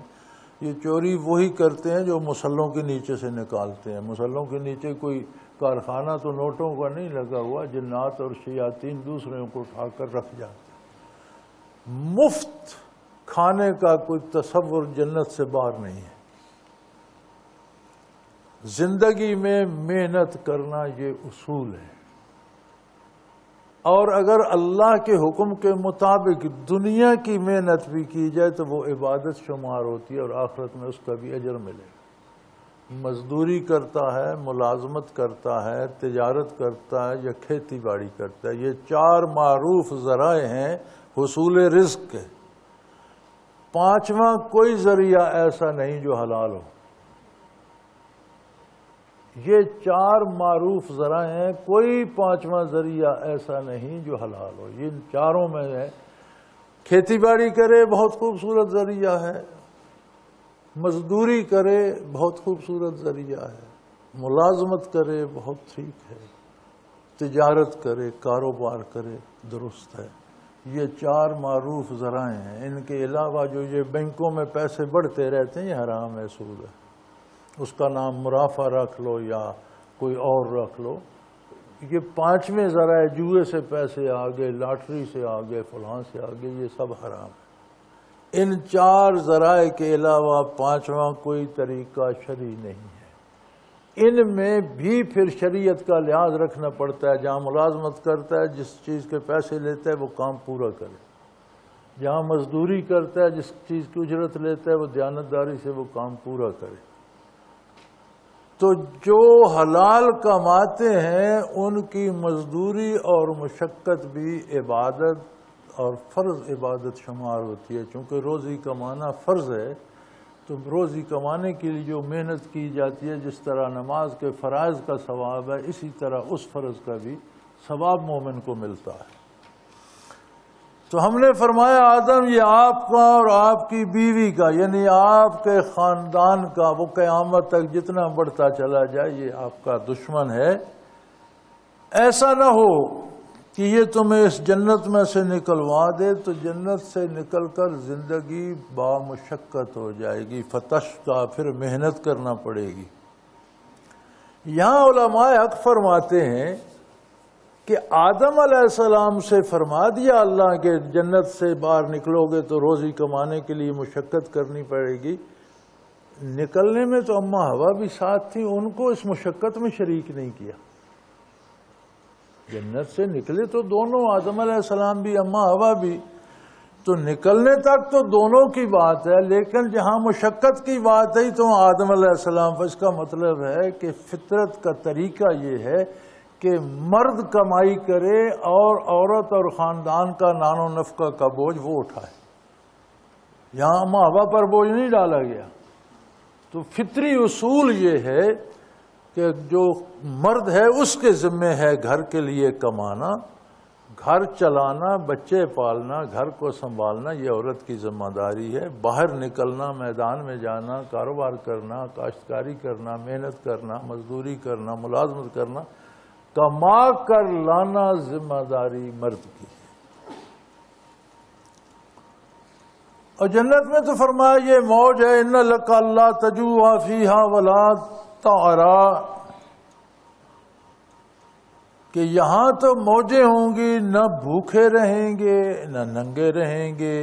یہ چوری وہی کرتے ہیں جو مسلوں کے نیچے سے نکالتے ہیں. مسلوں کے نیچے کوئی کارخانہ تو نوٹوں کا نہیں لگا ہوا، جنات اور شیاطین دوسروں کو اٹھا کر رکھ جاتے ہیں. مفت کھانے کا کوئی تصور جنت سے باہر نہیں ہے. زندگی میں محنت کرنا یہ اصول ہے. اور اگر اللہ کے حکم کے مطابق دنیا کی محنت بھی کی جائے تو وہ عبادت شمار ہوتی ہے اور آخرت میں اس کا بھی اجر ملے. مزدوری کرتا ہے، ملازمت کرتا ہے، تجارت کرتا ہے یا کھیتی باڑی کرتا ہے، یہ 4 معروف ذرائع ہیں حصول رزق کے. 5واں کوئی ذریعہ ایسا نہیں جو حلال ہو. یہ 4 معروف ذرائع ہیں، کوئی 5واں ذریعہ ایسا نہیں جو حلال ہو. ان 4 میں ہے کھیتی باڑی کرے بہت خوبصورت ذریعہ ہے، مزدوری کرے بہت خوبصورت ذریعہ ہے، ملازمت کرے بہت ٹھیک ہے، تجارت کرے، کاروبار کرے درست ہے. یہ 4 معروف ذرائع ہیں، ان کے علاوہ جو یہ بینکوں میں پیسے بڑھتے رہتے ہیں یہ حرام ہے، سود ہے، اس کا نام مرافع رکھ لو یا کوئی اور رکھ لو۔ یہ 5ویں ذرائع جوئے سے پیسے آگے، لاٹری سے آگے، فلاں سے آگے، یہ سب حرام ہے۔ ان 4 ذرائع کے علاوہ 5واں کوئی طریقہ شرعی نہیں ہے۔ ان میں بھی پھر شریعت کا لحاظ رکھنا پڑتا ہے، جہاں ملازمت کرتا ہے جس چیز کے پیسے لیتا ہے وہ کام پورا کرے، جہاں مزدوری کرتا ہے جس چیز کی اجرت لیتا ہے وہ دیانتداری سے وہ کام پورا کرے۔ تو جو حلال کماتے ہیں ان کی مزدوری اور مشقت بھی عبادت اور فرض عبادت شمار ہوتی ہے، چونکہ روزی کمانا فرض ہے، تو روزی کمانے کے لیے جو محنت کی جاتی ہے، جس طرح نماز کے فرائض کا ثواب ہے، اسی طرح اس فرض کا بھی ثواب مومن کو ملتا ہے۔ تو ہم نے فرمایا آدم یہ آپ کا اور آپ کی بیوی کا، یعنی آپ کے خاندان کا، وہ قیامت تک جتنا بڑھتا چلا جائے یہ آپ کا دشمن ہے۔ ایسا نہ ہو کہ یہ تمہیں اس جنت میں سے نکلوا دے تو جنت سے نکل کر زندگی بامشقت ہو جائے گی، فتشقیٰ، پھر محنت کرنا پڑے گی۔ یہاں علماء حق فرماتے ہیں کہ آدم علیہ السلام سے فرما دیا اللہ کے جنت سے باہر نکلو گے تو روزی کمانے کے لیے مشقت کرنی پڑے گی۔ نکلنے میں تو اماں حوا بھی ساتھ تھی، ان کو اس مشقت میں شریک نہیں کیا۔ جنت سے نکلے تو دونوں، آدم علیہ السلام بھی اماں حوا بھی، تو نکلنے تک تو دونوں کی بات ہے، لیکن جہاں مشقت کی بات ہے تو آدم علیہ السلام، اس کا مطلب ہے کہ فطرت کا طریقہ یہ ہے کہ مرد کمائی کرے اور عورت اور خاندان کا نان و نفقہ کا بوجھ وہ اٹھائے۔ یہاں اماں حوا پر بوجھ نہیں ڈالا گیا۔ تو فطری اصول یہ ہے کہ جو مرد ہے اس کے ذمہ ہے گھر کے لیے کمانا، گھر چلانا، بچے پالنا، گھر کو سنبھالنا، یہ عورت کی ذمہ داری ہے۔ باہر نکلنا، میدان میں جانا، کاروبار کرنا، کاشتکاری کرنا، محنت کرنا، مزدوری کرنا، ملازمت کرنا، کما کر لانا ذمہ داری مرد کی ہے۔ اور جنت میں تو فرمایا یہ موج ہے، ان لک اللہ تجوع فیہا ولا تعرا، کہ یہاں تو موجیں ہوں گی، نہ بھوکے رہیں گے نہ ننگے رہیں گے۔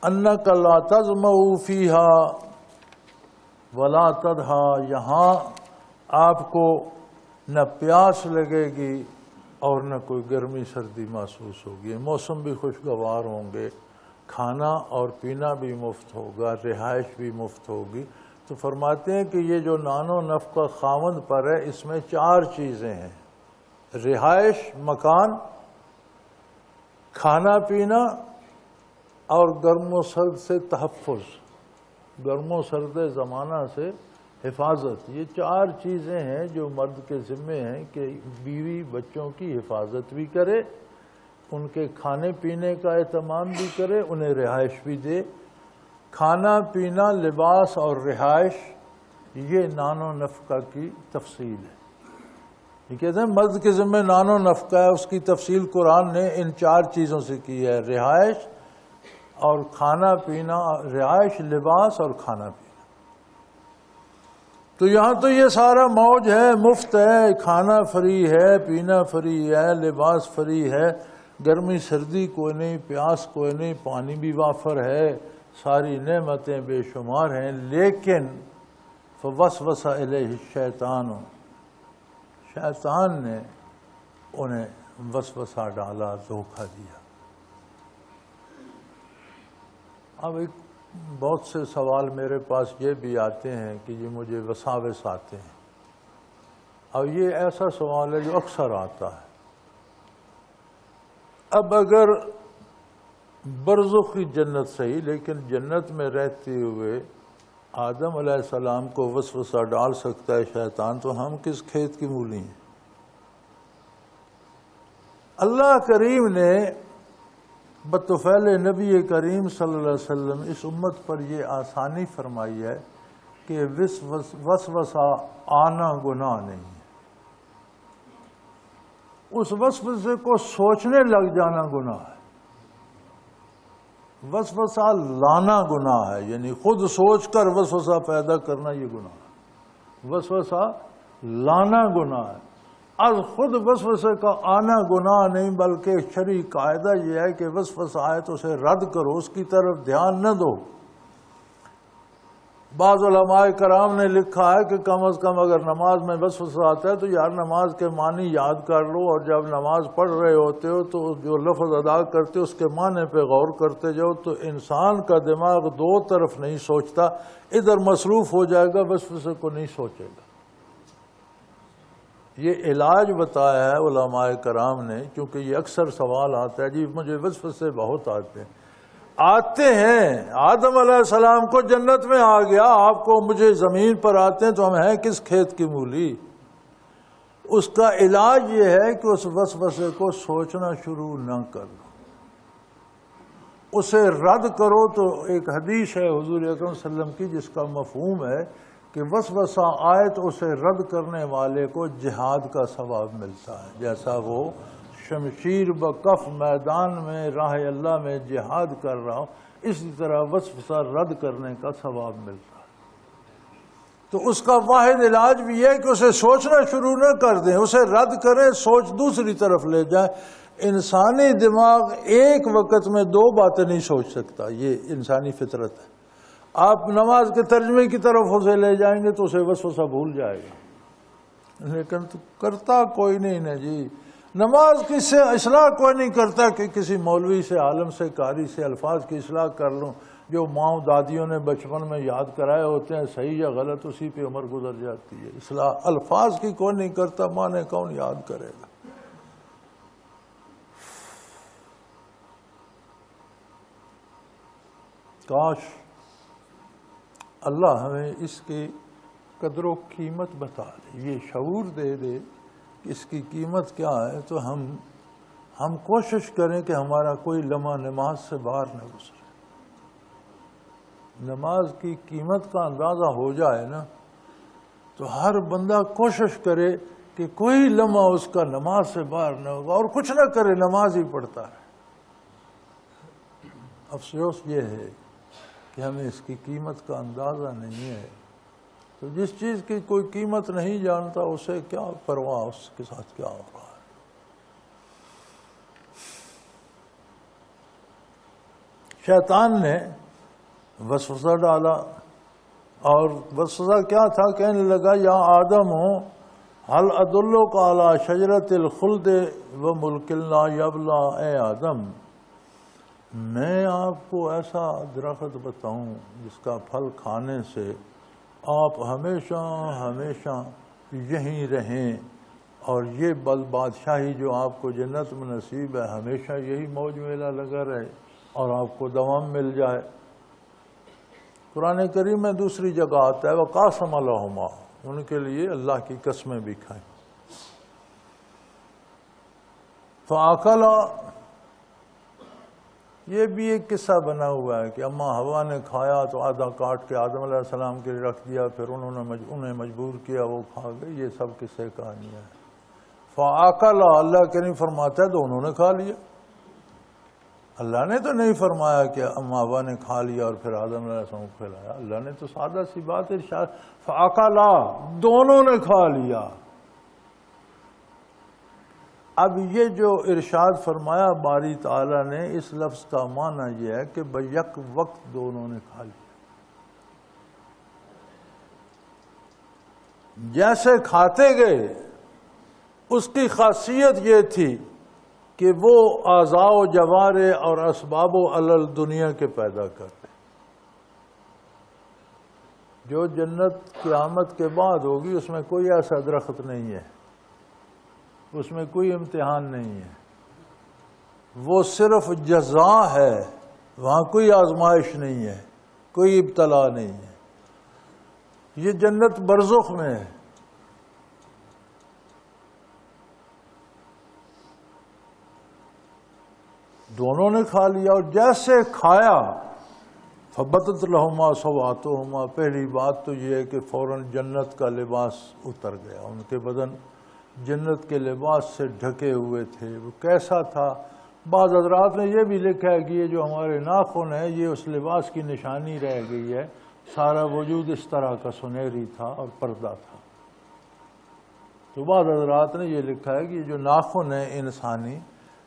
انک لا تظمأ فیہا ولا تضحا، یہاں آپ کو نہ پیاس لگے گی اور نہ کوئی گرمی سردی محسوس ہوگی، موسم بھی خوشگوار ہوں گے، کھانا اور پینا بھی مفت ہوگا، رہائش بھی مفت ہوگی۔ تو فرماتے ہیں کہ یہ جو نان و نفقہ خاوند پر ہے اس میں 4 چیزیں ہیں: رہائش، مکان، کھانا پینا اور گرم و سرد سے تحفظ، گرم و سرد زمانہ سے حفاظت۔ یہ 4 چیزیں ہیں جو مرد کے ذمے ہیں کہ بیوی بچوں کی حفاظت بھی کرے، ان کے کھانے پینے کا اہتمام بھی کرے، انہیں رہائش بھی دے۔ کھانا پینا، لباس اور رہائش، یہ نان و نفقہ کی تفصیل ہے۔ یہ کہتے ہیں مرد کے ذمہ نان و نفقہ ہے، اس کی تفصیل قرآن نے ان 4 چیزوں سے کی ہے: رہائش اور کھانا پینا، رہائش، لباس اور کھانا پینا۔ تو یہاں تو یہ سارا موج ہے، مفت ہے، کھانا فری ہے، پینا فری ہے، لباس فری ہے، گرمی سردی کوئی نہیں، پیاس کوئی نہیں، پانی بھی وافر ہے، ساری نعمتیں بے شمار ہیں۔ لیکن فوسوس الیہ الشیطان، شیطان نے انہیں وسوسہ ڈالا، دھوکہ دیا۔ اب ایک بہت سے سوال میرے پاس یہ بھی آتے ہیں کہ یہ مجھے وساوس آتے ہیں، اور یہ ایسا سوال ہے جو اکثر آتا ہے۔ اب اگر برزخ کی جنت صحیح، لیکن جنت میں رہتے ہوئے آدم علیہ السلام کو وسوسہ ڈال سکتا ہے شیطان، تو ہم کس کھیت کی مولی ہیں؟ اللہ کریم نے بطفیل نبی کریم صلی اللہ علیہ وسلم اس امت پر یہ آسانی فرمائی ہے کہ وسوسہ آنا گناہ نہیں ہے، اس وسوسے کو سوچنے لگ جانا گناہ ہے۔ وسوسہ لانا گناہ ہے، یعنی خود سوچ کر وسوسہ پیدا کرنا یہ گناہ ہے۔ وسوسہ لانا گناہ ہے، از خود وسوسے کا آنا گناہ نہیں، بلکہ شرعی قاعدہ یہ ہے کہ وسوسہ آئے تو اسے رد کرو، اس کی طرف دھیان نہ دو۔ بعض علماء کرام نے لکھا ہے کہ کم از کم اگر نماز میں وسوسہ آتا ہے تو یار نماز کے معنی یاد کر لو، اور جب نماز پڑھ رہے ہوتے ہو تو جو لفظ ادا کرتے ہو اس کے معنی پہ غور کرتے جاؤ، تو انسان کا دماغ دو طرف نہیں سوچتا، ادھر مصروف ہو جائے گا، وسوسے کو نہیں سوچے گا۔ یہ علاج بتایا ہے علماء کرام نے، کیونکہ یہ اکثر سوال آتا ہے جی مجھے وسوسے بہت آتے ہیں، آدم علیہ السلام کو جنت میں آ گیا، آپ کو مجھے زمین پر آتے ہیں تو ہم ہیں کس کھیت کی مولی؟ اس کا علاج یہ ہے کہ اس وسوسے کو سوچنا شروع نہ کرو، اسے رد کرو۔ تو ایک حدیث ہے حضور اکرم صلی اللہ علیہ وسلم کی جس کا مفہوم ہے کہ وسوسہ آئے تو اسے رد کرنے والے کو جہاد کا ثواب ملتا ہے، جیسا وہ شمشیر بکف میدان میں راہ اللہ میں جہاد کر رہا ہوں، اسی طرح وسوسہ رد کرنے کا ثواب ملتا ہے۔ تو اس کا واحد علاج بھی ہے کہ اسے سوچنا شروع نہ کر دیں، اسے رد کریں، سوچ دوسری طرف لے جائیں۔ انسانی دماغ ایک وقت میں دو باتیں نہیں سوچ سکتا، یہ انسانی فطرت ہے۔ آپ نماز کے ترجمے کی طرف اسے لے جائیں گے تو اسے وسوسہ بھول جائے گا، لیکن تو کرتا کوئی نہیں نا جی۔ نماز کی سے اصلاح کوئی نہیں کرتا کہ کسی مولوی سے، عالم سے، قاری سے الفاظ کی اصلاح کر لوں، جو ماؤں دادیوں نے بچپن میں یاد کرائے ہوتے ہیں صحیح یا غلط، اسی پہ عمر گزر جاتی ہے۔ اصلاح الفاظ کی کوئی نہیں کرتا، معنی کون یاد کرے گا؟ کاش اللہ ہمیں اس کی قدر و قیمت بتا دے، یہ شعور دے دے کہ اس کی قیمت کیا ہے، تو ہم کوشش کریں کہ ہمارا کوئی لمحہ نماز سے باہر نہ گزرے۔ نماز کی قیمت کا اندازہ ہو جائے نا تو ہر بندہ کوشش کرے کہ کوئی لمحہ اس کا نماز سے باہر نہ ہوگا، اور کچھ نہ کرے، نماز ہی پڑھتا ہے۔ افسوس یہ ہے کہ ہمیں اس کی قیمت کا اندازہ نہیں ہے۔ تو جس چیز کی کوئی قیمت نہیں جانتا اسے کیا پرواہ اس کے ساتھ کیا ہو رہا ہے۔ شیطان نے وسوسہ ڈالا، اور وسوسہ کیا تھا؟ کہنے لگا یا آدم هل ادلک علی شجرۃ الخلد و ملک لا یبلی، اے آدم میں آپ کو ایسا درخت بتاؤں جس کا پھل کھانے سے آپ ہمیشہ ہمیشہ یہیں رہیں، اور یہ بادشاہی جو آپ کو جنت میں نصیب ہے ہمیشہ یہی موج میلہ لگا رہے اور آپ کو دوام مل جائے۔ قرآن کریم میں دوسری جگہ آتا ہے وَقَاسَمَ لَهُمَا، ان کے لیے اللہ کی قسمیں بھی کھائیں۔ فَأَكَلَا، یہ بھی ایک قصہ بنا ہوا ہے کہ اماں ہوا نے کھایا تو آدھا کاٹ کے آدم علیہ السلام کے لیے رکھ دیا، پھر انہیں مجبور کیا، وہ کھا گئے۔ یہ سب قصے کہانیاں ہیں۔ فَأَكَلَا، اللہ کریم فرماتا ہے تو انہوں نے کھا لیا۔ اللہ نے تو نہیں فرمایا کہ اماں ہوا نے کھا لیا اور پھر آدم علیہ السلام کو کھلایا، اللہ نے تو سادہ سی بات ارشاد، فَأَكَلَا، دونوں نے کھا لیا۔ اب یہ جو ارشاد فرمایا باری تعالیٰ نے، اس لفظ کا معنی یہ ہے کہ بیک وقت دونوں نے کھا لیا۔ جیسے کھاتے گئے اس کی خاصیت یہ تھی کہ وہ اعضاء و جوارح اور اسباب و علل دنیا کے پیدا کرتے۔ جو جنت قیامت کے بعد ہوگی اس میں کوئی ایسا درخت نہیں ہے، اس میں کوئی امتحان نہیں ہے، وہ صرف جزا ہے، وہاں کوئی آزمائش نہیں ہے، کوئی ابتلا نہیں ہے۔ یہ جنت برزخ میں ہے۔ دونوں نے کھا لیا، اور جیسے کھایا فبدت لہما سوآتہما، پہلی بات تو یہ ہے کہ فوراً جنت کا لباس اتر گیا، ان کے بدن جنت کے لباس سے ڈھکے ہوئے تھے۔ وہ کیسا تھا؟ بعض حضرات نے یہ بھی لکھا ہے کہ یہ جو ہمارے ناخن ہے یہ اس لباس کی نشانی رہ گئی ہے، سارا وجود اس طرح کا سنہری تھا اور پردہ تھا۔ تو بعض حضرات نے یہ لکھا ہے کہ یہ جو ناخن ہے انسانی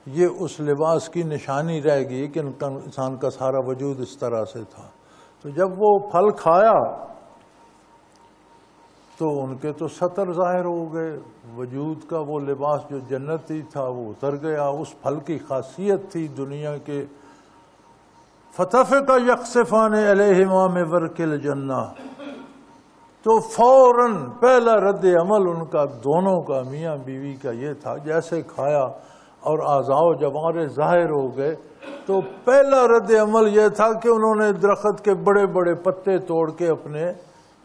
یہ اس لباس کی نشانی رہ گئی کہ انسان کا سارا وجود اس طرح سے تھا۔ تو جب وہ پھل کھایا تو ان کے تو سطر ظاہر ہو گئے، وجود کا وہ لباس جو جنتی تھا وہ اتر گیا۔ اس پھل کی خاصیت تھی دنیا کے فَتَفِقَ يَخْصِفَانِ عَلَيْهِمَا مِنْ وَرْقِ الْجَنَّةِ، تو فوراً پہلا رد عمل ان کا دونوں کا میاں بیوی کا یہ تھا، جیسے کھایا اور اعضاء و جوارح ظاہر ہو گئے تو پہلا رد عمل یہ تھا کہ انہوں نے درخت کے بڑے بڑے پتے توڑ کے اپنے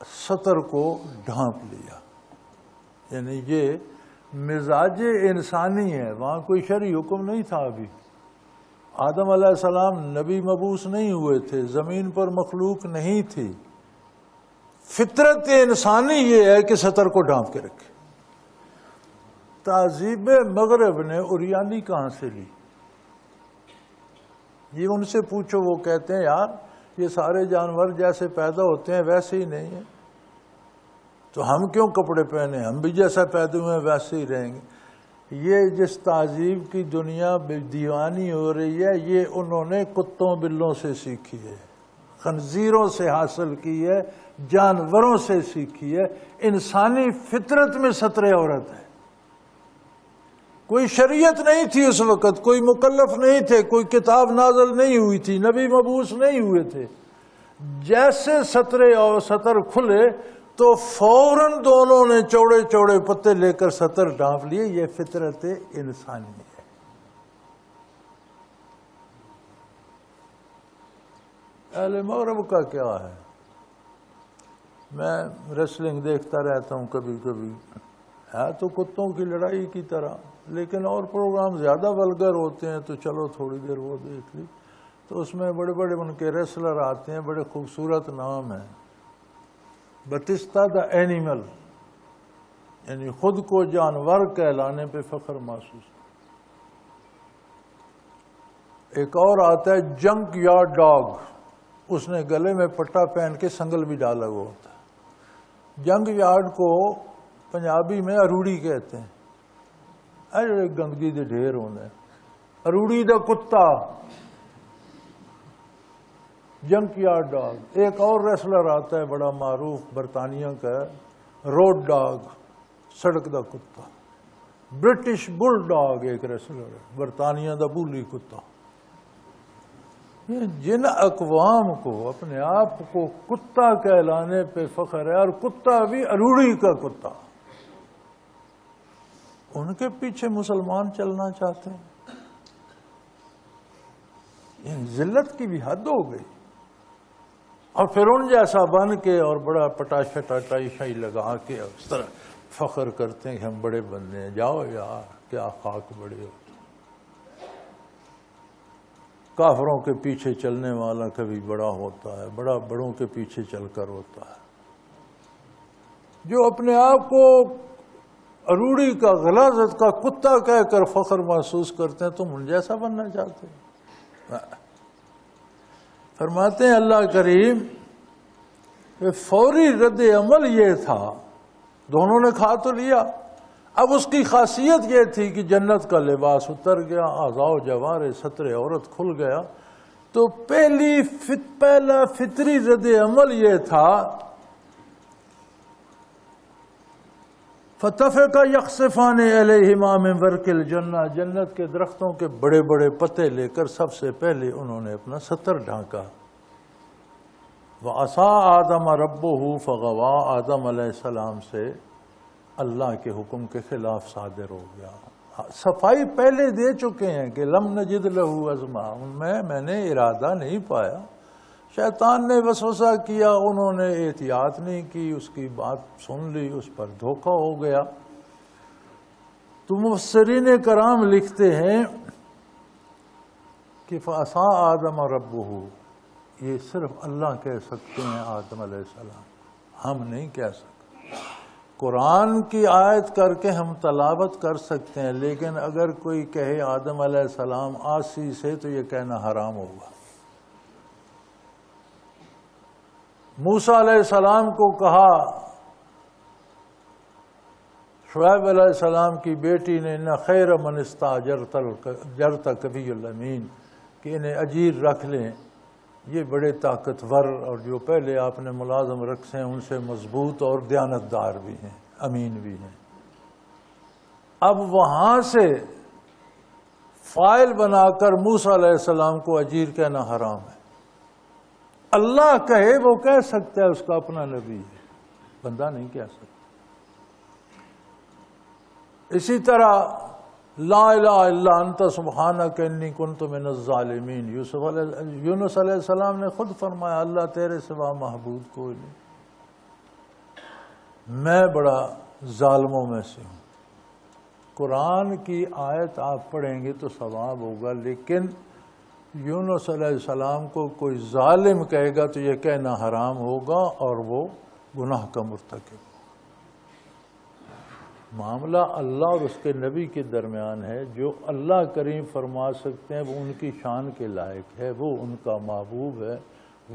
سطر کو ڈھانپ لیا۔ یعنی یہ مزاج انسانی ہے، وہاں کوئی شرعی حکم نہیں تھا۔ ابھی آدم علیہ السلام نبی مبعوث نہیں ہوئے تھے، زمین پر مخلوق نہیں تھی۔ فطرت انسانی یہ ہے کہ سطر کو ڈھانپ کے رکھے۔ تہذیب مغرب نے اوریانی کہاں سے لی؟ یہ ان سے پوچھو، وہ کہتے ہیں یار یہ سارے جانور جیسے پیدا ہوتے ہیں ویسے ہی نہیں ہیں، تو ہم کیوں کپڑے پہنے، ہم بھی جیسا پیدا ہوئے ہیں ویسے ہی رہیں گے۔ یہ جس تہذیب کی دنیا دیوانی ہو رہی ہے یہ انہوں نے کتوں بلوں سے سیکھی ہے، خنزیروں سے حاصل کی ہے، جانوروں سے سیکھی ہے۔ انسانی فطرت میں ستر عورت ہے۔ کوئی شریعت نہیں تھی اس وقت، کوئی مکلف نہیں تھے، کوئی کتاب نازل نہیں ہوئی تھی، نبی مبعوث نہیں ہوئے تھے۔ جیسے سطر کھلے تو فوراً دونوں نے چوڑے چوڑے پتے لے کر سطر ڈھانپ لیے۔ یہ فطرت انسانی ہے۔ اہل مغرب کا کیا ہے؟ میں ریسلنگ دیکھتا رہتا ہوں کبھی کبھی، ہے تو کتوں کی لڑائی کی طرح، لیکن اور پروگرام زیادہ ولگر ہوتے ہیں تو چلو تھوڑی دیر وہ دیکھ لی۔ تو اس میں بڑے بڑے ان کے ریسلر آتے ہیں، بڑے خوبصورت نام ہیں۔ بتستا دا اینیمل، یعنی خود کو جانور کہلانے پہ فخر محسوس۔ ایک اور آتا ہے جنک یارڈ ڈاگ، اس نے گلے میں پٹا پہن کے سنگل بھی ڈالا ہوا ہوتا ہے۔ جنک یارڈ کو پنجابی میں اروڑی کہتے ہیں، اے گندگی دے ڈھیر ہونے، اروڑی دا کتا، جنک یارڈ ڈاگ۔ ایک اور ریسلر آتا ہے بڑا معروف برطانیہ کا، روڈ ڈاگ، سڑک دا کتا۔ برٹش بل ڈاگ ایک ریسلر ہے، برطانیہ دا بولی کتا۔ جن اقوام کو اپنے آپ کو کتا کہلانے پہ فخر ہے، اور کتا بھی اروڑی کا کتا، ان کے پیچھے مسلمان چلنا چاہتے ہیں۔ یہ ذلت کی بھی حد ہو گئی۔ اور پھر ان جیسا بن کے اور بڑا پٹاشا ٹاٹائی شائی لگا کے اس طرح فخر کرتے ہیں کہ ہم بڑے بندے ہیں۔ جاؤ یار، کیا خاک بڑے ہو۔ کافروں کے پیچھے چلنے والا کبھی بڑا ہوتا ہے، بڑا بڑوں کے پیچھے چل کر ہوتا ہے۔ جو اپنے آپ کو اروڑی کا، غلاظت کا کتا کہہ کر فخر محسوس کرتے ہیں، تم ان جیسا بننا چاہتے ہیں۔ فرماتے ہیں اللہ کریم کہ فوری رد عمل یہ تھا، دونوں نے کھا تو لیا، اب اس کی خاصیت یہ تھی کہ جنت کا لباس اتر گیا، اعضاء و جوارح ستر عورت کھل گیا۔ تو پہلا فطری رد عمل یہ تھا فَتَفِقَ يَخْصِفَانِ عَلَيْهِمَا مِنْ وَرْقِ الْجَنَّةِ، جنت کے درختوں کے بڑے بڑے پتے لے کر سب سے پہلے انہوں نے اپنا سطر ڈھانکا۔ وَعَصَىٰ آدَمَ رَبُّهُ فَغَوَىٰ، آدم علیہ السلام سے اللہ کے حکم کے خلاف صادر ہو گیا۔ صفائی پہلے دے چکے ہیں کہ لم نجد لہ عزما، ان میں نے ارادہ نہیں پایا، شیطان نے وسوسہ کیا، انہوں نے احتیاط نہیں کی، اس کی بات سن لی، اس پر دھوکہ ہو گیا۔ تو مفسرین کرام لکھتے ہیں کہ فَعَصَىٰ آدَمَ رَبُّهُ، یہ صرف اللہ کہہ سکتے ہیں، آدم علیہ السلام، ہم نہیں کہہ سکتے۔ قرآن کی آیت کر کے ہم تلاوت کر سکتے ہیں، لیکن اگر کوئی کہے آدم علیہ السلام آسی سے تو یہ کہنا حرام ہوگا۔ موسیٰ علیہ السلام کو کہا شعیب علیہ السلام کی بیٹی نے ان خیر من استاجرت قوی الامین کہ انہیں اجیر رکھ لیں، یہ بڑے طاقتور اور جو پہلے آپ نے ملازم رکھے ہیں ان سے مضبوط اور دیانتدار بھی ہیں، امین بھی ہیں۔ اب وہاں سے فائل بنا کر موسیٰ علیہ السلام کو اجیر کہنا حرام ہے۔ اللہ کہے وہ کہہ سکتا ہے، اس کا اپنا نبی ہے، بندہ نہیں کہہ سکتا۔ اسی طرح لا الہ الا انت سبحانک انی کنت من الظالمین، یونس علیہ السلام نے خود فرمایا اللہ تیرے سوا معبود کوئی نہیں، میں بڑا ظالموں میں سے ہوں۔ قرآن کی آیت آپ پڑھیں گے تو ثواب ہوگا، لیکن یونس علیہ السلام کو کوئی ظالم کہے گا تو یہ کہنا حرام ہوگا اور وہ گناہ کا مرتکب۔ معاملہ اللہ اور اس کے نبی کے درمیان ہے، جو اللہ کریم فرما سکتے ہیں وہ ان کی شان کے لائق ہے، وہ ان کا محبوب ہے،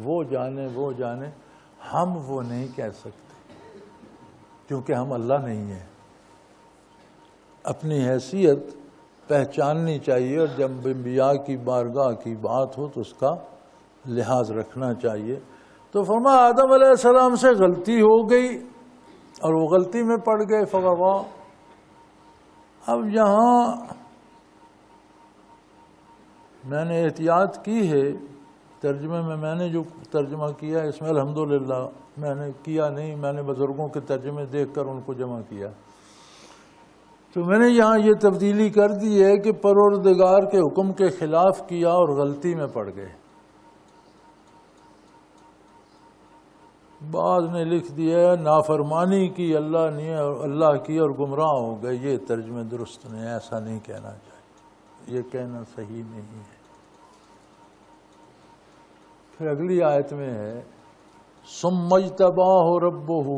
وہ جانے، ہم وہ نہیں کہہ سکتے کیونکہ ہم اللہ نہیں ہیں۔ اپنی حیثیت پہچاننی چاہیے، اور جب انبیاء کی بارگاہ کی بات ہو تو اس کا لحاظ رکھنا چاہیے۔ تو فرمایا آدم علیہ السلام سے غلطی ہو گئی اور وہ غلطی میں پڑ گئے فغوا۔ اب یہاں میں نے احتیاط کی ہے ترجمے میں نے جو ترجمہ کیا اس میں الحمدللہ میں نے کیا نہیں، میں نے بزرگوں کے ترجمے دیکھ کر ان کو جمع کیا، تو میں نے یہاں یہ تبدیلی کر دی ہے کہ پروردگار کے حکم کے خلاف کیا اور غلطی میں پڑ گئے۔ بعض نے لکھ دیا ہے نافرمانی کی اللہ کی اور گمراہ ہو گئے، یہ ترجمے درست نہیں، ایسا نہیں کہنا چاہیے، یہ کہنا صحیح نہیں ہے۔ پھر اگلی آیت میں ہے ثم اجتباہ ربہ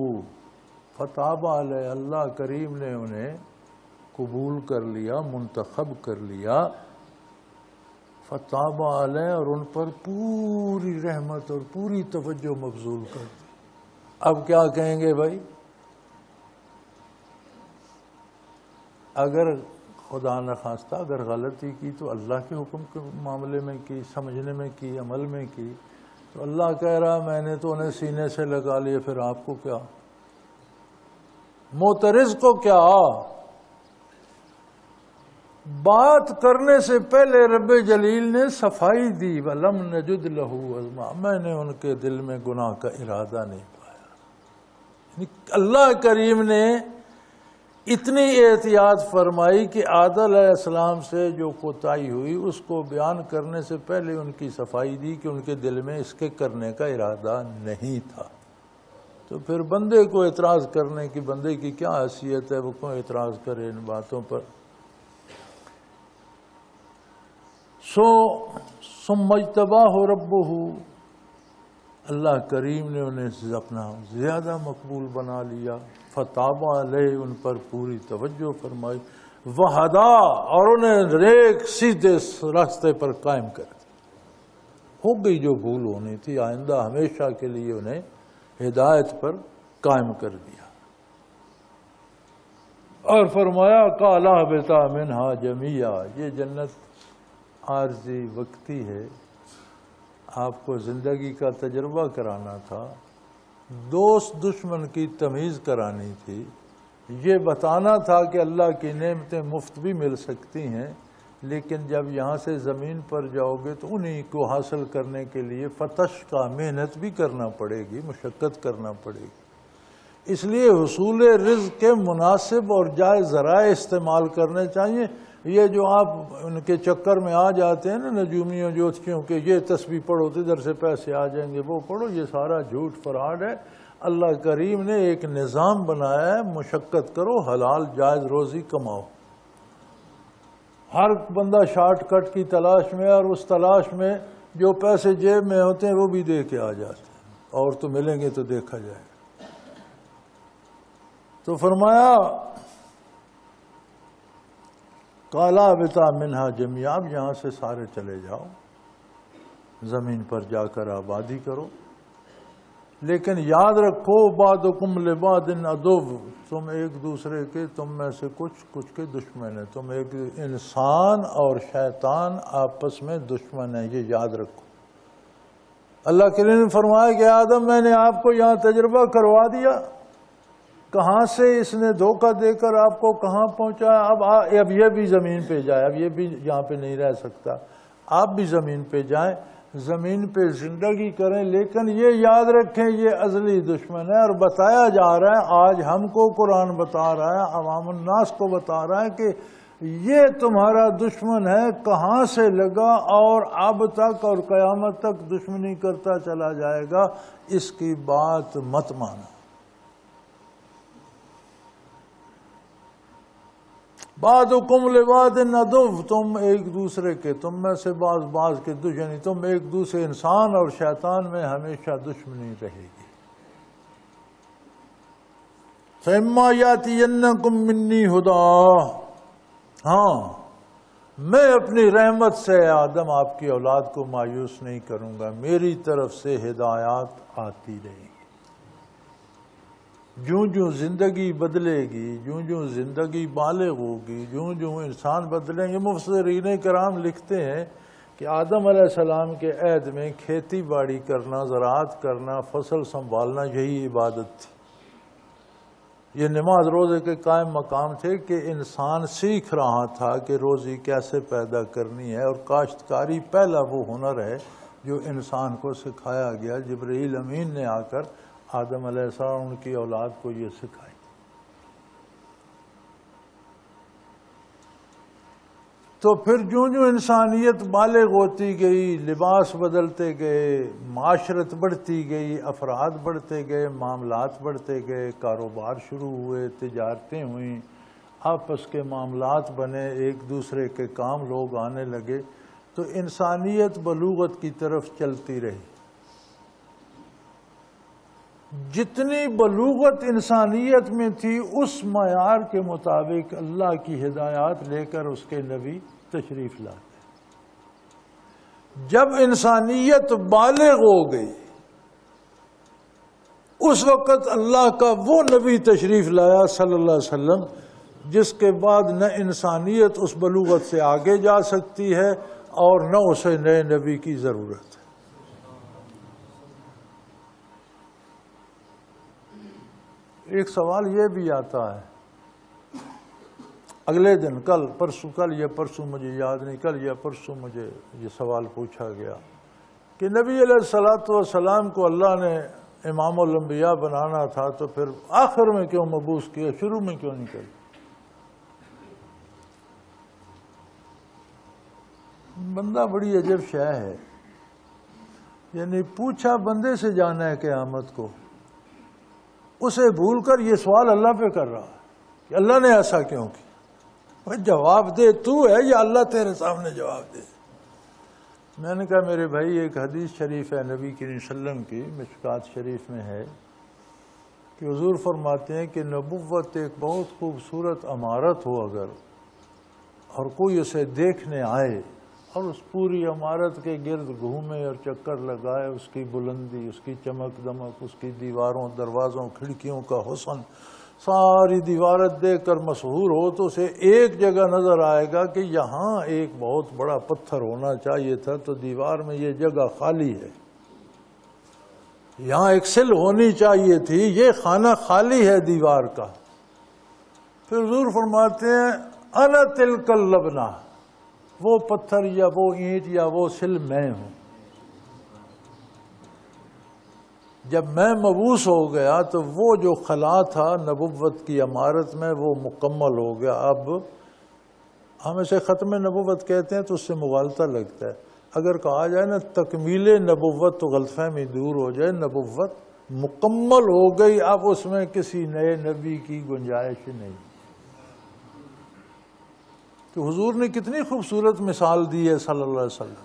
فتاب علیہ، اللہ کریم نے انہیں قبول کر لیا، منتخب کر لیا، فتاب علیہ، اور ان پر پوری رحمت اور پوری توجہ مبذول کر دی۔ اب کیا کہیں گے بھائی؟ اگر خدا نخواستہ اگر غلطی کی تو اللہ کے حکم کے معاملے میں کی، سمجھنے میں کی، عمل میں کی، تو اللہ کہہ رہا میں نے تو انہیں سینے سے لگا لیا، پھر آپ کو کیا؟ معترض کو کیا؟ بات کرنے سے پہلے رب جلیل نے صفائی دی، وَلَمْ نَجُدْ لَهُ عَزْمًا، میں نے ان کے دل میں گناہ کا ارادہ نہیں پایا۔ اللہ کریم نے اتنی احتیاط فرمائی کہ آدم علیہ السلام سے جو کوتاہی ہوئی اس کو بیان کرنے سے پہلے ان کی صفائی دی کہ ان کے دل میں اس کے کرنے کا ارادہ نہیں تھا۔ تو پھر بندے کو اعتراض کرنے کی، بندے کی کیا حیثیت ہے، وہ کیوں اعتراض کرے ان باتوں پر؟ ثم اجتباہ ربہ، اللہ کریم نے انہیں اپنا زیادہ مقبول بنا لیا، فتاب علیہ، ان پر پوری توجہ فرمائی، وہدا، اور انہیں نیک سیدھے راستے پر قائم کر دیا۔ ہو گئی جو بھول ہونی تھی، آئندہ ہمیشہ کے لیے انہیں ہدایت پر قائم کر دیا۔ اور فرمایا قالا اہبطا منہا جمیعا، یہ جنت عارضی وقتی ہے، آپ کو زندگی کا تجربہ کرانا تھا، دوست دشمن کی تمیز کرانی تھی، یہ بتانا تھا کہ اللہ کی نعمتیں مفت بھی مل سکتی ہیں، لیکن جب یہاں سے زمین پر جاؤ گے تو انہی کو حاصل کرنے کے لیے فتش کا محنت بھی کرنا پڑے گی، مشقت کرنا پڑے گی۔ اس لیے حصول رزق کے مناسب اور جائز ذرائع استعمال کرنے چاہیے۔ یہ جو آپ ان کے چکر میں آ جاتے ہیں نا نجومیوں جوتشیوں کے، یہ تسبیح پڑھو تو ادھر سے پیسے آ جائیں گے، وہ پڑھو، یہ سارا جھوٹ فراڈ ہے۔ اللہ کریم نے ایک نظام بنایا ہے، مشقت کرو، حلال جائز روزی کماؤ۔ ہر بندہ شارٹ کٹ کی تلاش میں، اور اس تلاش میں جو پیسے جیب میں ہوتے ہیں وہ بھی دے کے آ جاتے ہیں، اور تو ملیں گے تو دیکھا جائے گا۔ تو فرمایا قالا بتا منہا جميعا، اب یہاں سے سارے چلے جاؤ، زمین پر جا کر آبادی کرو، لیکن یاد رکھو بعضکم لبعض عدو، تم ایک دوسرے کے، تم میں سے کچھ کے دشمن ہیں، تم ایک انسان اور شیطان آپس میں دشمن ہیں، یہ یاد رکھو۔ اللہ کریم نے فرمایا کہ آدم میں نے آپ کو یہاں تجربہ کروا دیا، کہاں سے اس نے دھوکہ دے کر آپ کو کہاں پہنچایا، اب یہ بھی زمین پہ جائے، اب یہ بھی یہاں پہ نہیں رہ سکتا، آپ بھی زمین پہ جائیں، زمین پہ زندگی کریں، لیکن یہ یاد رکھیں یہ ازلی دشمن ہے۔ اور بتایا جا رہا ہے، آج ہم کو قرآن بتا رہا ہے، عوام الناس کو بتا رہا ہے کہ یہ تمہارا دشمن ہے، کہاں سے لگا اور اب تک اور قیامت تک دشمنی کرتا چلا جائے گا، اس کی بات مت مانا۔ بعضکم لبعض عدو، تم ایک دوسرے کے، تم میں سے بعض کے دشمنی، تم ایک دوسرے انسان اور شیطان میں ہمیشہ دشمنی رہے گی۔ فَإِمَّا يَأْتِيَنَّكُم مِّنِّي هُدًى، ہاں میں اپنی رحمت سے آدم آپ کی اولاد کو مایوس نہیں کروں گا، میری طرف سے ہدایات آتی رہیں گی۔ جوں زندگی بدلے گی، جوں زندگی بالغ ہوگی، جوں انسان بدلیں گے۔ مفسرین کرام لکھتے ہیں کہ آدم علیہ السلام کے عہد میں کھیتی باڑی کرنا، زراعت کرنا، فصل سنبھالنا یہی عبادت تھی، یہ نماز روزے کے قائم مقام تھے کہ انسان سیکھ رہا تھا کہ روزی کیسے پیدا کرنی ہے، اور کاشتکاری پہلا وہ ہنر ہے جو انسان کو سکھایا گیا۔ جبرائیل امین نے آ کر آدم علیہ السلام ان کی اولاد کو یہ سکھائی۔ تو پھر جوں انسانیت بالغ ہوتی گئی، لباس بدلتے گئے، معاشرت بڑھتی گئی، افراد بڑھتے گئے، معاملات بڑھتے گئے، کاروبار شروع ہوئے، تجارتیں ہوئیں، آپس کے معاملات بنے، ایک دوسرے کے کام لوگ آنے لگے، تو انسانیت بلوغت کی طرف چلتی رہی۔ جتنی بلوغت انسانیت میں تھی اس معیار کے مطابق اللہ کی ہدایات لے کر اس کے نبی تشریف لاتے۔ جب انسانیت بالغ ہو گئی اس وقت اللہ کا وہ نبی تشریف لایا صلی اللہ علیہ وسلم، جس کے بعد نہ انسانیت اس بلوغت سے آگے جا سکتی ہے اور نہ اسے نئے نبی کی ضرورت ہے۔ ایک سوال یہ بھی آتا ہے اگلے دن، کل یا پرسوں مجھے یاد نہیں، کل یا پرسوں مجھے یہ سوال پوچھا گیا کہ نبی علیہ الصلوۃ والسلام کو اللہ نے امام الانبیاء بنانا تھا تو پھر آخر میں کیوں مبعوث کیا، شروع میں کیوں نہیں کیا؟ بندہ بڑی عجب شے ہے، یعنی پوچھا بندے سے جانا ہے قیامت کو، اسے بھول کر یہ سوال اللہ پہ کر رہا ہے کہ اللہ نے ایسا کیوں کیا؟ جواب دے تو ہے یا اللہ تیرے سامنے جواب دے؟ میں نے کہا میرے بھائی ایک حدیث شریف ہے نبی کریم صلی اللہ علیہ وسلم کی، مشکات شریف میں ہے کہ حضور فرماتے ہیں کہ نبوت ایک بہت خوبصورت عمارت ہو اگر، اور کوئی اسے دیکھنے آئے اور اس پوری عمارت کے گرد گھومے اور چکر لگائے، اس کی بلندی، اس کی چمک دمک، اس کی دیواروں، دروازوں، کھڑکیوں کا حسن، ساری دیوارت دیکھ کر مسحور ہو، تو اسے ایک جگہ نظر آئے گا کہ یہاں ایک بہت بڑا پتھر ہونا چاہیے تھا، تو دیوار میں یہ جگہ خالی ہے، یہاں ایک سل ہونی چاہیے تھی، یہ خانہ خالی ہے دیوار کا۔ پھر حضور فرماتے ہیں انا تلک اللبنہ، وہ پتھر یا وہ اینٹ یا وہ سل میں ہوں۔ جب میں مبعوث ہو گیا تو وہ جو خلا تھا نبوت کی عمارت میں وہ مکمل ہو گیا۔ اب ہم اسے ختم نبوت کہتے ہیں تو اس سے مغالطہ لگتا ہے، اگر کہا جائے نا تکمیل نبوت تو غلط فہمی دور ہو جائے، نبوت مکمل ہو گئی، اب اس میں کسی نئے نبی کی گنجائش نہیں۔ تو حضور نے کتنی خوبصورت مثال دی ہے صلی اللہ علیہ وسلم۔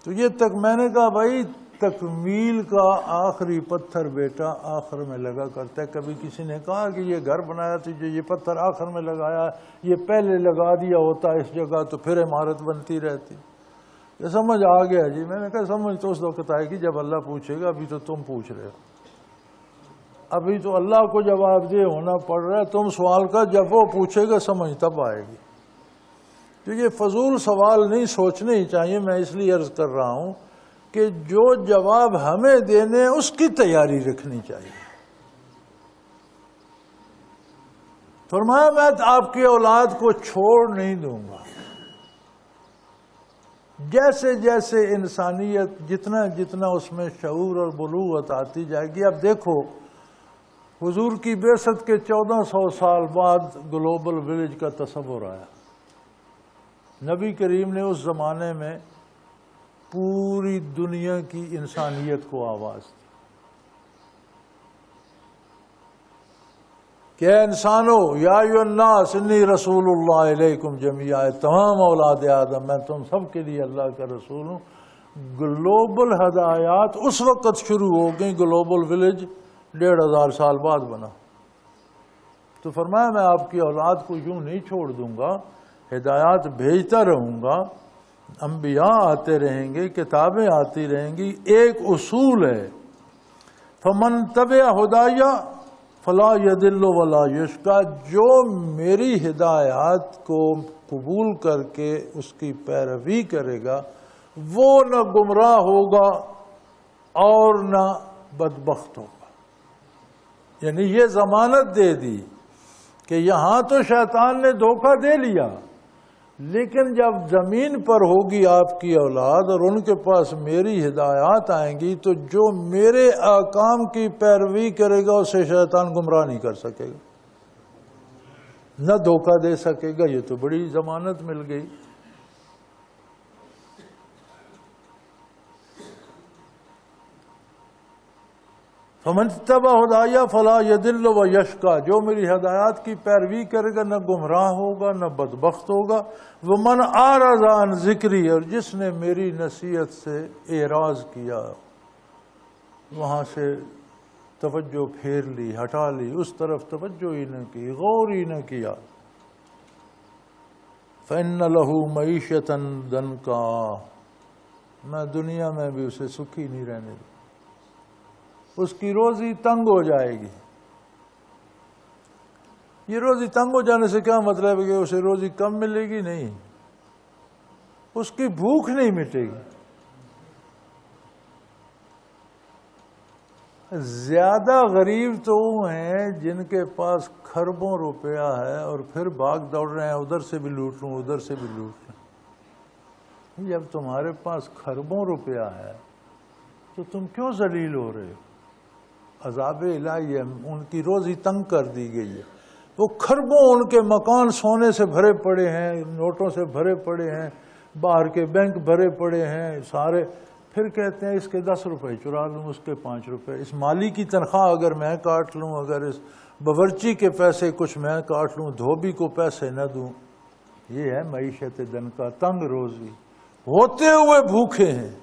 تو یہ تک میں نے کہا بھائی تکمیل کا آخری پتھر بیٹا آخر میں لگا کرتا ہے. کبھی کسی نے کہا کہ یہ گھر بنایا تو یہ پتھر آخر میں لگایا، یہ پہلے لگا دیا ہوتا اس جگہ تو پھر عمارت بنتی رہتی. یہ سمجھ آ گیا جی. میں نے کہا سمجھ تو اس وقت آئے گی جب اللہ پوچھے گا، ابھی تو تم پوچھ رہے ہو، ابھی تو اللہ کو جواب دہ ہونا پڑ رہا ہے. تم سوال کا جب وہ پوچھے گا سمجھ تب آئے گی. تو یہ فضول سوال نہیں سوچنے ہی چاہیے. میں اس لیے عرض کر رہا ہوں کہ جو جواب ہمیں دینے اس کی تیاری رکھنی چاہیے. فرمایا میں آپ کی اولاد کو چھوڑ نہیں دوں گا. جیسے جیسے انسانیت جتنا جتنا اس میں شعور اور بلوغت آتی جائے گی. اب دیکھو حضور کی بعثت کے 1400 سال بعد گلوبل ولیج کا تصور آیا. نبی کریم نے اس زمانے میں پوری دنیا کی انسانیت کو آواز دی کہ اے انسانو یا ایھا الناس انی رسول اللہ علیکم جمیعا. تمام اولاد آدم میں تم سب کے لیے اللہ کا رسول ہوں. گلوبل ہدایات اس وقت شروع ہو گئی. گلوبل ولیج 1500 سال بعد بنا. تو فرمایا میں آپ کی اولاد کو یوں نہیں چھوڑ دوں گا، ہدایات بھیجتا رہوں گا. انبیاء آتے رہیں گے، کتابیں آتی رہیں گی. ایک اصول ہے فمن تبع ہدایا فلا یضل ولا یشقی. جو میری ہدایات کو قبول کر کے اس کی پیروی کرے گا وہ نہ گمراہ ہوگا اور نہ بدبخت ہوگا. یعنی یہ ضمانت دے دی کہ یہاں تو شیطان نے دھوکہ دے لیا، لیکن جب زمین پر ہوگی آپ کی اولاد اور ان کے پاس میری ہدایات آئیں گی تو جو میرے احکام کی پیروی کرے گا اسے شیطان گمراہ نہیں کر سکے گا، نہ دھوکہ دے سکے گا. یہ تو بڑی ضمانت مل گئی. فمن اتبع ہدایا فلا یضل ویشقی. جو میری ہدایات کی پیروی کرے گا نہ گمراہ ہوگا نہ بدبخت ہوگا. ومن اعرض عن ذکری. اور جس نے میری نصیحت سے اعراض کیا، وہاں سے توجہ پھیر لی، ہٹا لی، اس طرف توجہ ہی نہ کی، غور ہی نہ کیا. فإن له معیشة ضنکا. میں دنیا میں بھی اسے سکھی نہیں رہنے دوں. اس کی روزی تنگ ہو جائے گی. یہ روزی تنگ ہو جانے سے کیا مطلب ہے کہ اسے روزی کم ملے گی؟ نہیں، اس کی بھوک نہیں مٹے گی. زیادہ غریب تو وہ ہیں جن کے پاس کھربوں روپیہ ہے اور پھر بھاگ دوڑ رہے ہیں ادھر سے بھی لوٹ لوں ادھر سے بھی لوٹ لوں. جب تمہارے پاس کھربوں روپیہ ہے تو تم کیوں ذلیل ہو رہے ہو؟ عذاب الہی ہے. ان کی روزی تنگ کر دی گئی ہے. وہ کھربوں ان کے مکان سونے سے بھرے پڑے ہیں، نوٹوں سے بھرے پڑے ہیں، باہر کے بینک بھرے پڑے ہیں سارے. پھر کہتے ہیں اس کے 10 روپے چرا لوں، اس کے 5 روپے. اس مالی کی تنخواہ اگر میں کاٹ لوں، اگر اس باورچی کے پیسے کچھ میں کاٹ لوں، دھوبی کو پیسے نہ دوں. یہ ہے معیشت ضنکا، تنگ روزی. ہوتے ہوئے بھوکے ہیں.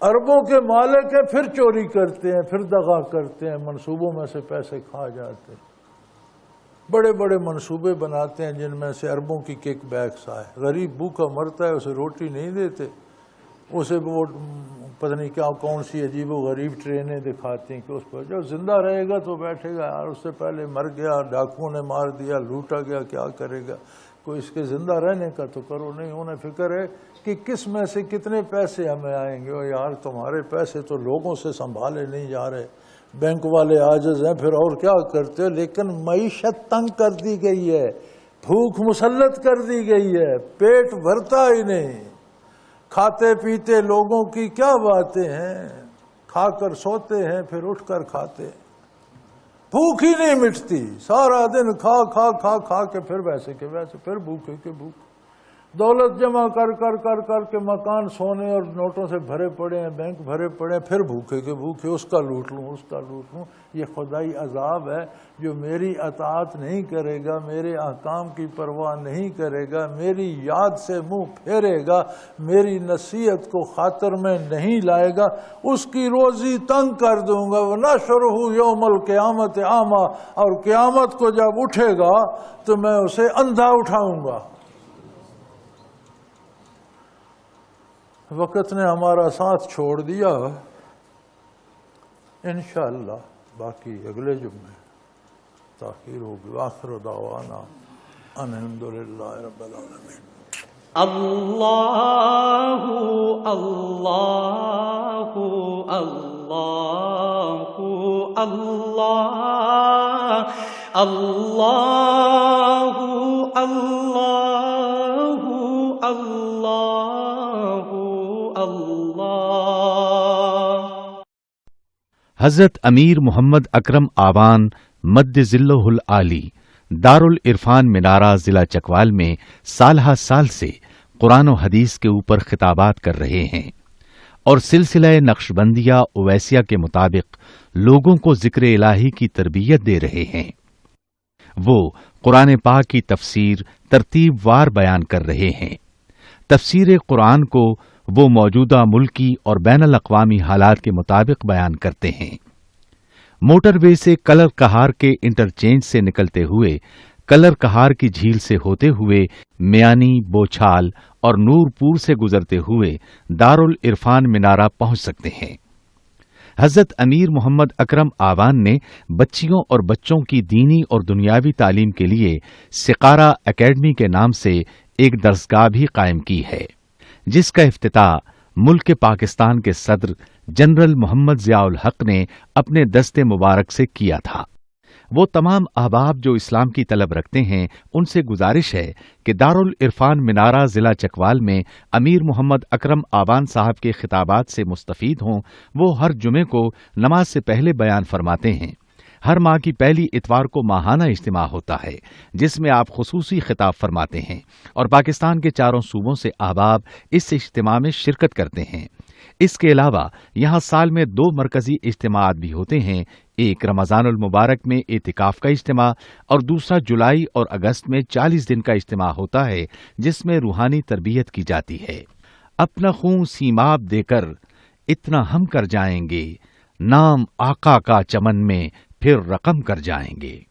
اربوں کے مالک ہیں پھر چوری کرتے ہیں، پھر دغا کرتے ہیں، منصوبوں میں سے پیسے کھا جاتے ہیں. بڑے بڑے منصوبے بناتے ہیں جن میں سے اربوں کی کک بیکس آئے. غریب بھوکا مرتا ہے، اسے روٹی نہیں دیتے، اسے وہ پتہ نہیں کیا کون سی عجیب و غریب ٹرینیں دکھاتی ہیں کہ اس پر جب زندہ رہے گا تو بیٹھے گا. یار اس سے پہلے مر گیا، ڈاکوؤں نے مار دیا، لوٹا گیا، کیا کرے گا؟ کوئی اس کے زندہ رہنے کا تو کرو نہیں. انہیں فکر ہے کہ کس میں سے کتنے پیسے ہمیں آئیں گے. اور یار تمہارے پیسے تو لوگوں سے سنبھالے نہیں جا رہے، بینک والے عاجز ہیں، پھر اور کیا کرتے ہو؟ لیکن معیشت تنگ کر دی گئی ہے، بھوک مسلط کر دی گئی ہے، پیٹ بھرتا ہی نہیں. کھاتے پیتے لوگوں کی کیا باتیں ہیں، کھا کر سوتے ہیں پھر اٹھ کر کھاتے. بھوک ہی نہیں مٹتی، سارا دن کھا کھا کھا کھا کے پھر ویسے کے ویسے، پھر بھوکے کے بھوک. دولت جمع کر کر کر کر کے مکان سونے اور نوٹوں سے بھرے پڑے ہیں، بینک بھرے پڑے ہیں، پھر بھوکے کے بھوکے اس کا لوٹ لوں اس کا لوٹ لوں۔ یہ خدائی عذاب ہے۔ جو میری اطاعت نہیں کرے گا، میرے احکام کی پرواہ نہیں کرے گا، میری یاد سے منہ پھیرے گا، میری نصیحت کو خاطر میں نہیں لائے گا، اس کی روزی تنگ کر دوں گا۔ وَنَحْشُرُهُ يَوْمَ الْقِيَامَةِ أَعْمَىٰ، اور قیامت کو جب اٹھے گا تو میں اسے اندھا اٹھاؤں گا۔ وقت نے ہمارا ساتھ چھوڑ دیا، انشاءاللہ باقی اگلے جمعے تاخیر ہوگی۔ آخر دعوانا ان الحمدللہ رب العالمین۔ اللہ اللہ اللہ اللہ اللہ اللہ اللہ اللہ۔ حضرت امیر محمد اکرم آوان مد ذلہ العالی دارالعرفان منارہ ضلع چکوال میں سالہ سال سے قرآن و حدیث کے اوپر خطابات کر رہے ہیں اور سلسلہ نقشبندیہ اویسیہ کے مطابق لوگوں کو ذکر الہی کی تربیت دے رہے ہیں۔ وہ قرآن پاک کی تفسیر ترتیب وار بیان کر رہے ہیں۔ تفسیر قرآن کو وہ موجودہ ملکی اور بین الاقوامی حالات کے مطابق بیان کرتے ہیں۔ موٹر وے سے کلر کہار کے انٹرچینج سے نکلتے ہوئے، کلر کہار کی جھیل سے ہوتے ہوئے، میانی، بوچھال اور نور پور سے گزرتے ہوئے دارالعرفان منارہ پہنچ سکتے ہیں۔ حضرت امیر محمد اکرم آوان نے بچیوں اور بچوں کی دینی اور دنیاوی تعلیم کے لیے سقارہ اکیڈمی کے نام سے ایک درسگاہ بھی قائم کی ہے، جس کا افتتاح ملک پاکستان کے صدر جنرل محمد ضیاء الحق نے اپنے دست مبارک سے کیا تھا۔ وہ تمام احباب جو اسلام کی طلب رکھتے ہیں ان سے گزارش ہے کہ دارالعرفان منارہ ضلع چکوال میں امیر محمد اکرم آوان صاحب کے خطابات سے مستفید ہوں۔ وہ ہر جمعے کو نماز سے پہلے بیان فرماتے ہیں۔ ہر ماہ کی پہلی اتوار کو ماہانہ اجتماع ہوتا ہے جس میں آپ خصوصی خطاب فرماتے ہیں اور پاکستان کے چاروں صوبوں سے احباب اس اجتماع میں شرکت کرتے ہیں۔ اس کے علاوہ یہاں سال میں 2 مرکزی اجتماعات بھی ہوتے ہیں، ایک رمضان المبارک میں اعتکاف کا اجتماع اور دوسرا جولائی اور اگست میں 40 دن کا اجتماع ہوتا ہے جس میں روحانی تربیت کی جاتی ہے۔ اپنا خون سیماب دے کر اتنا ہم کر جائیں گے، نام آقا کا چمن میں پھر رقم کر جائیں گے۔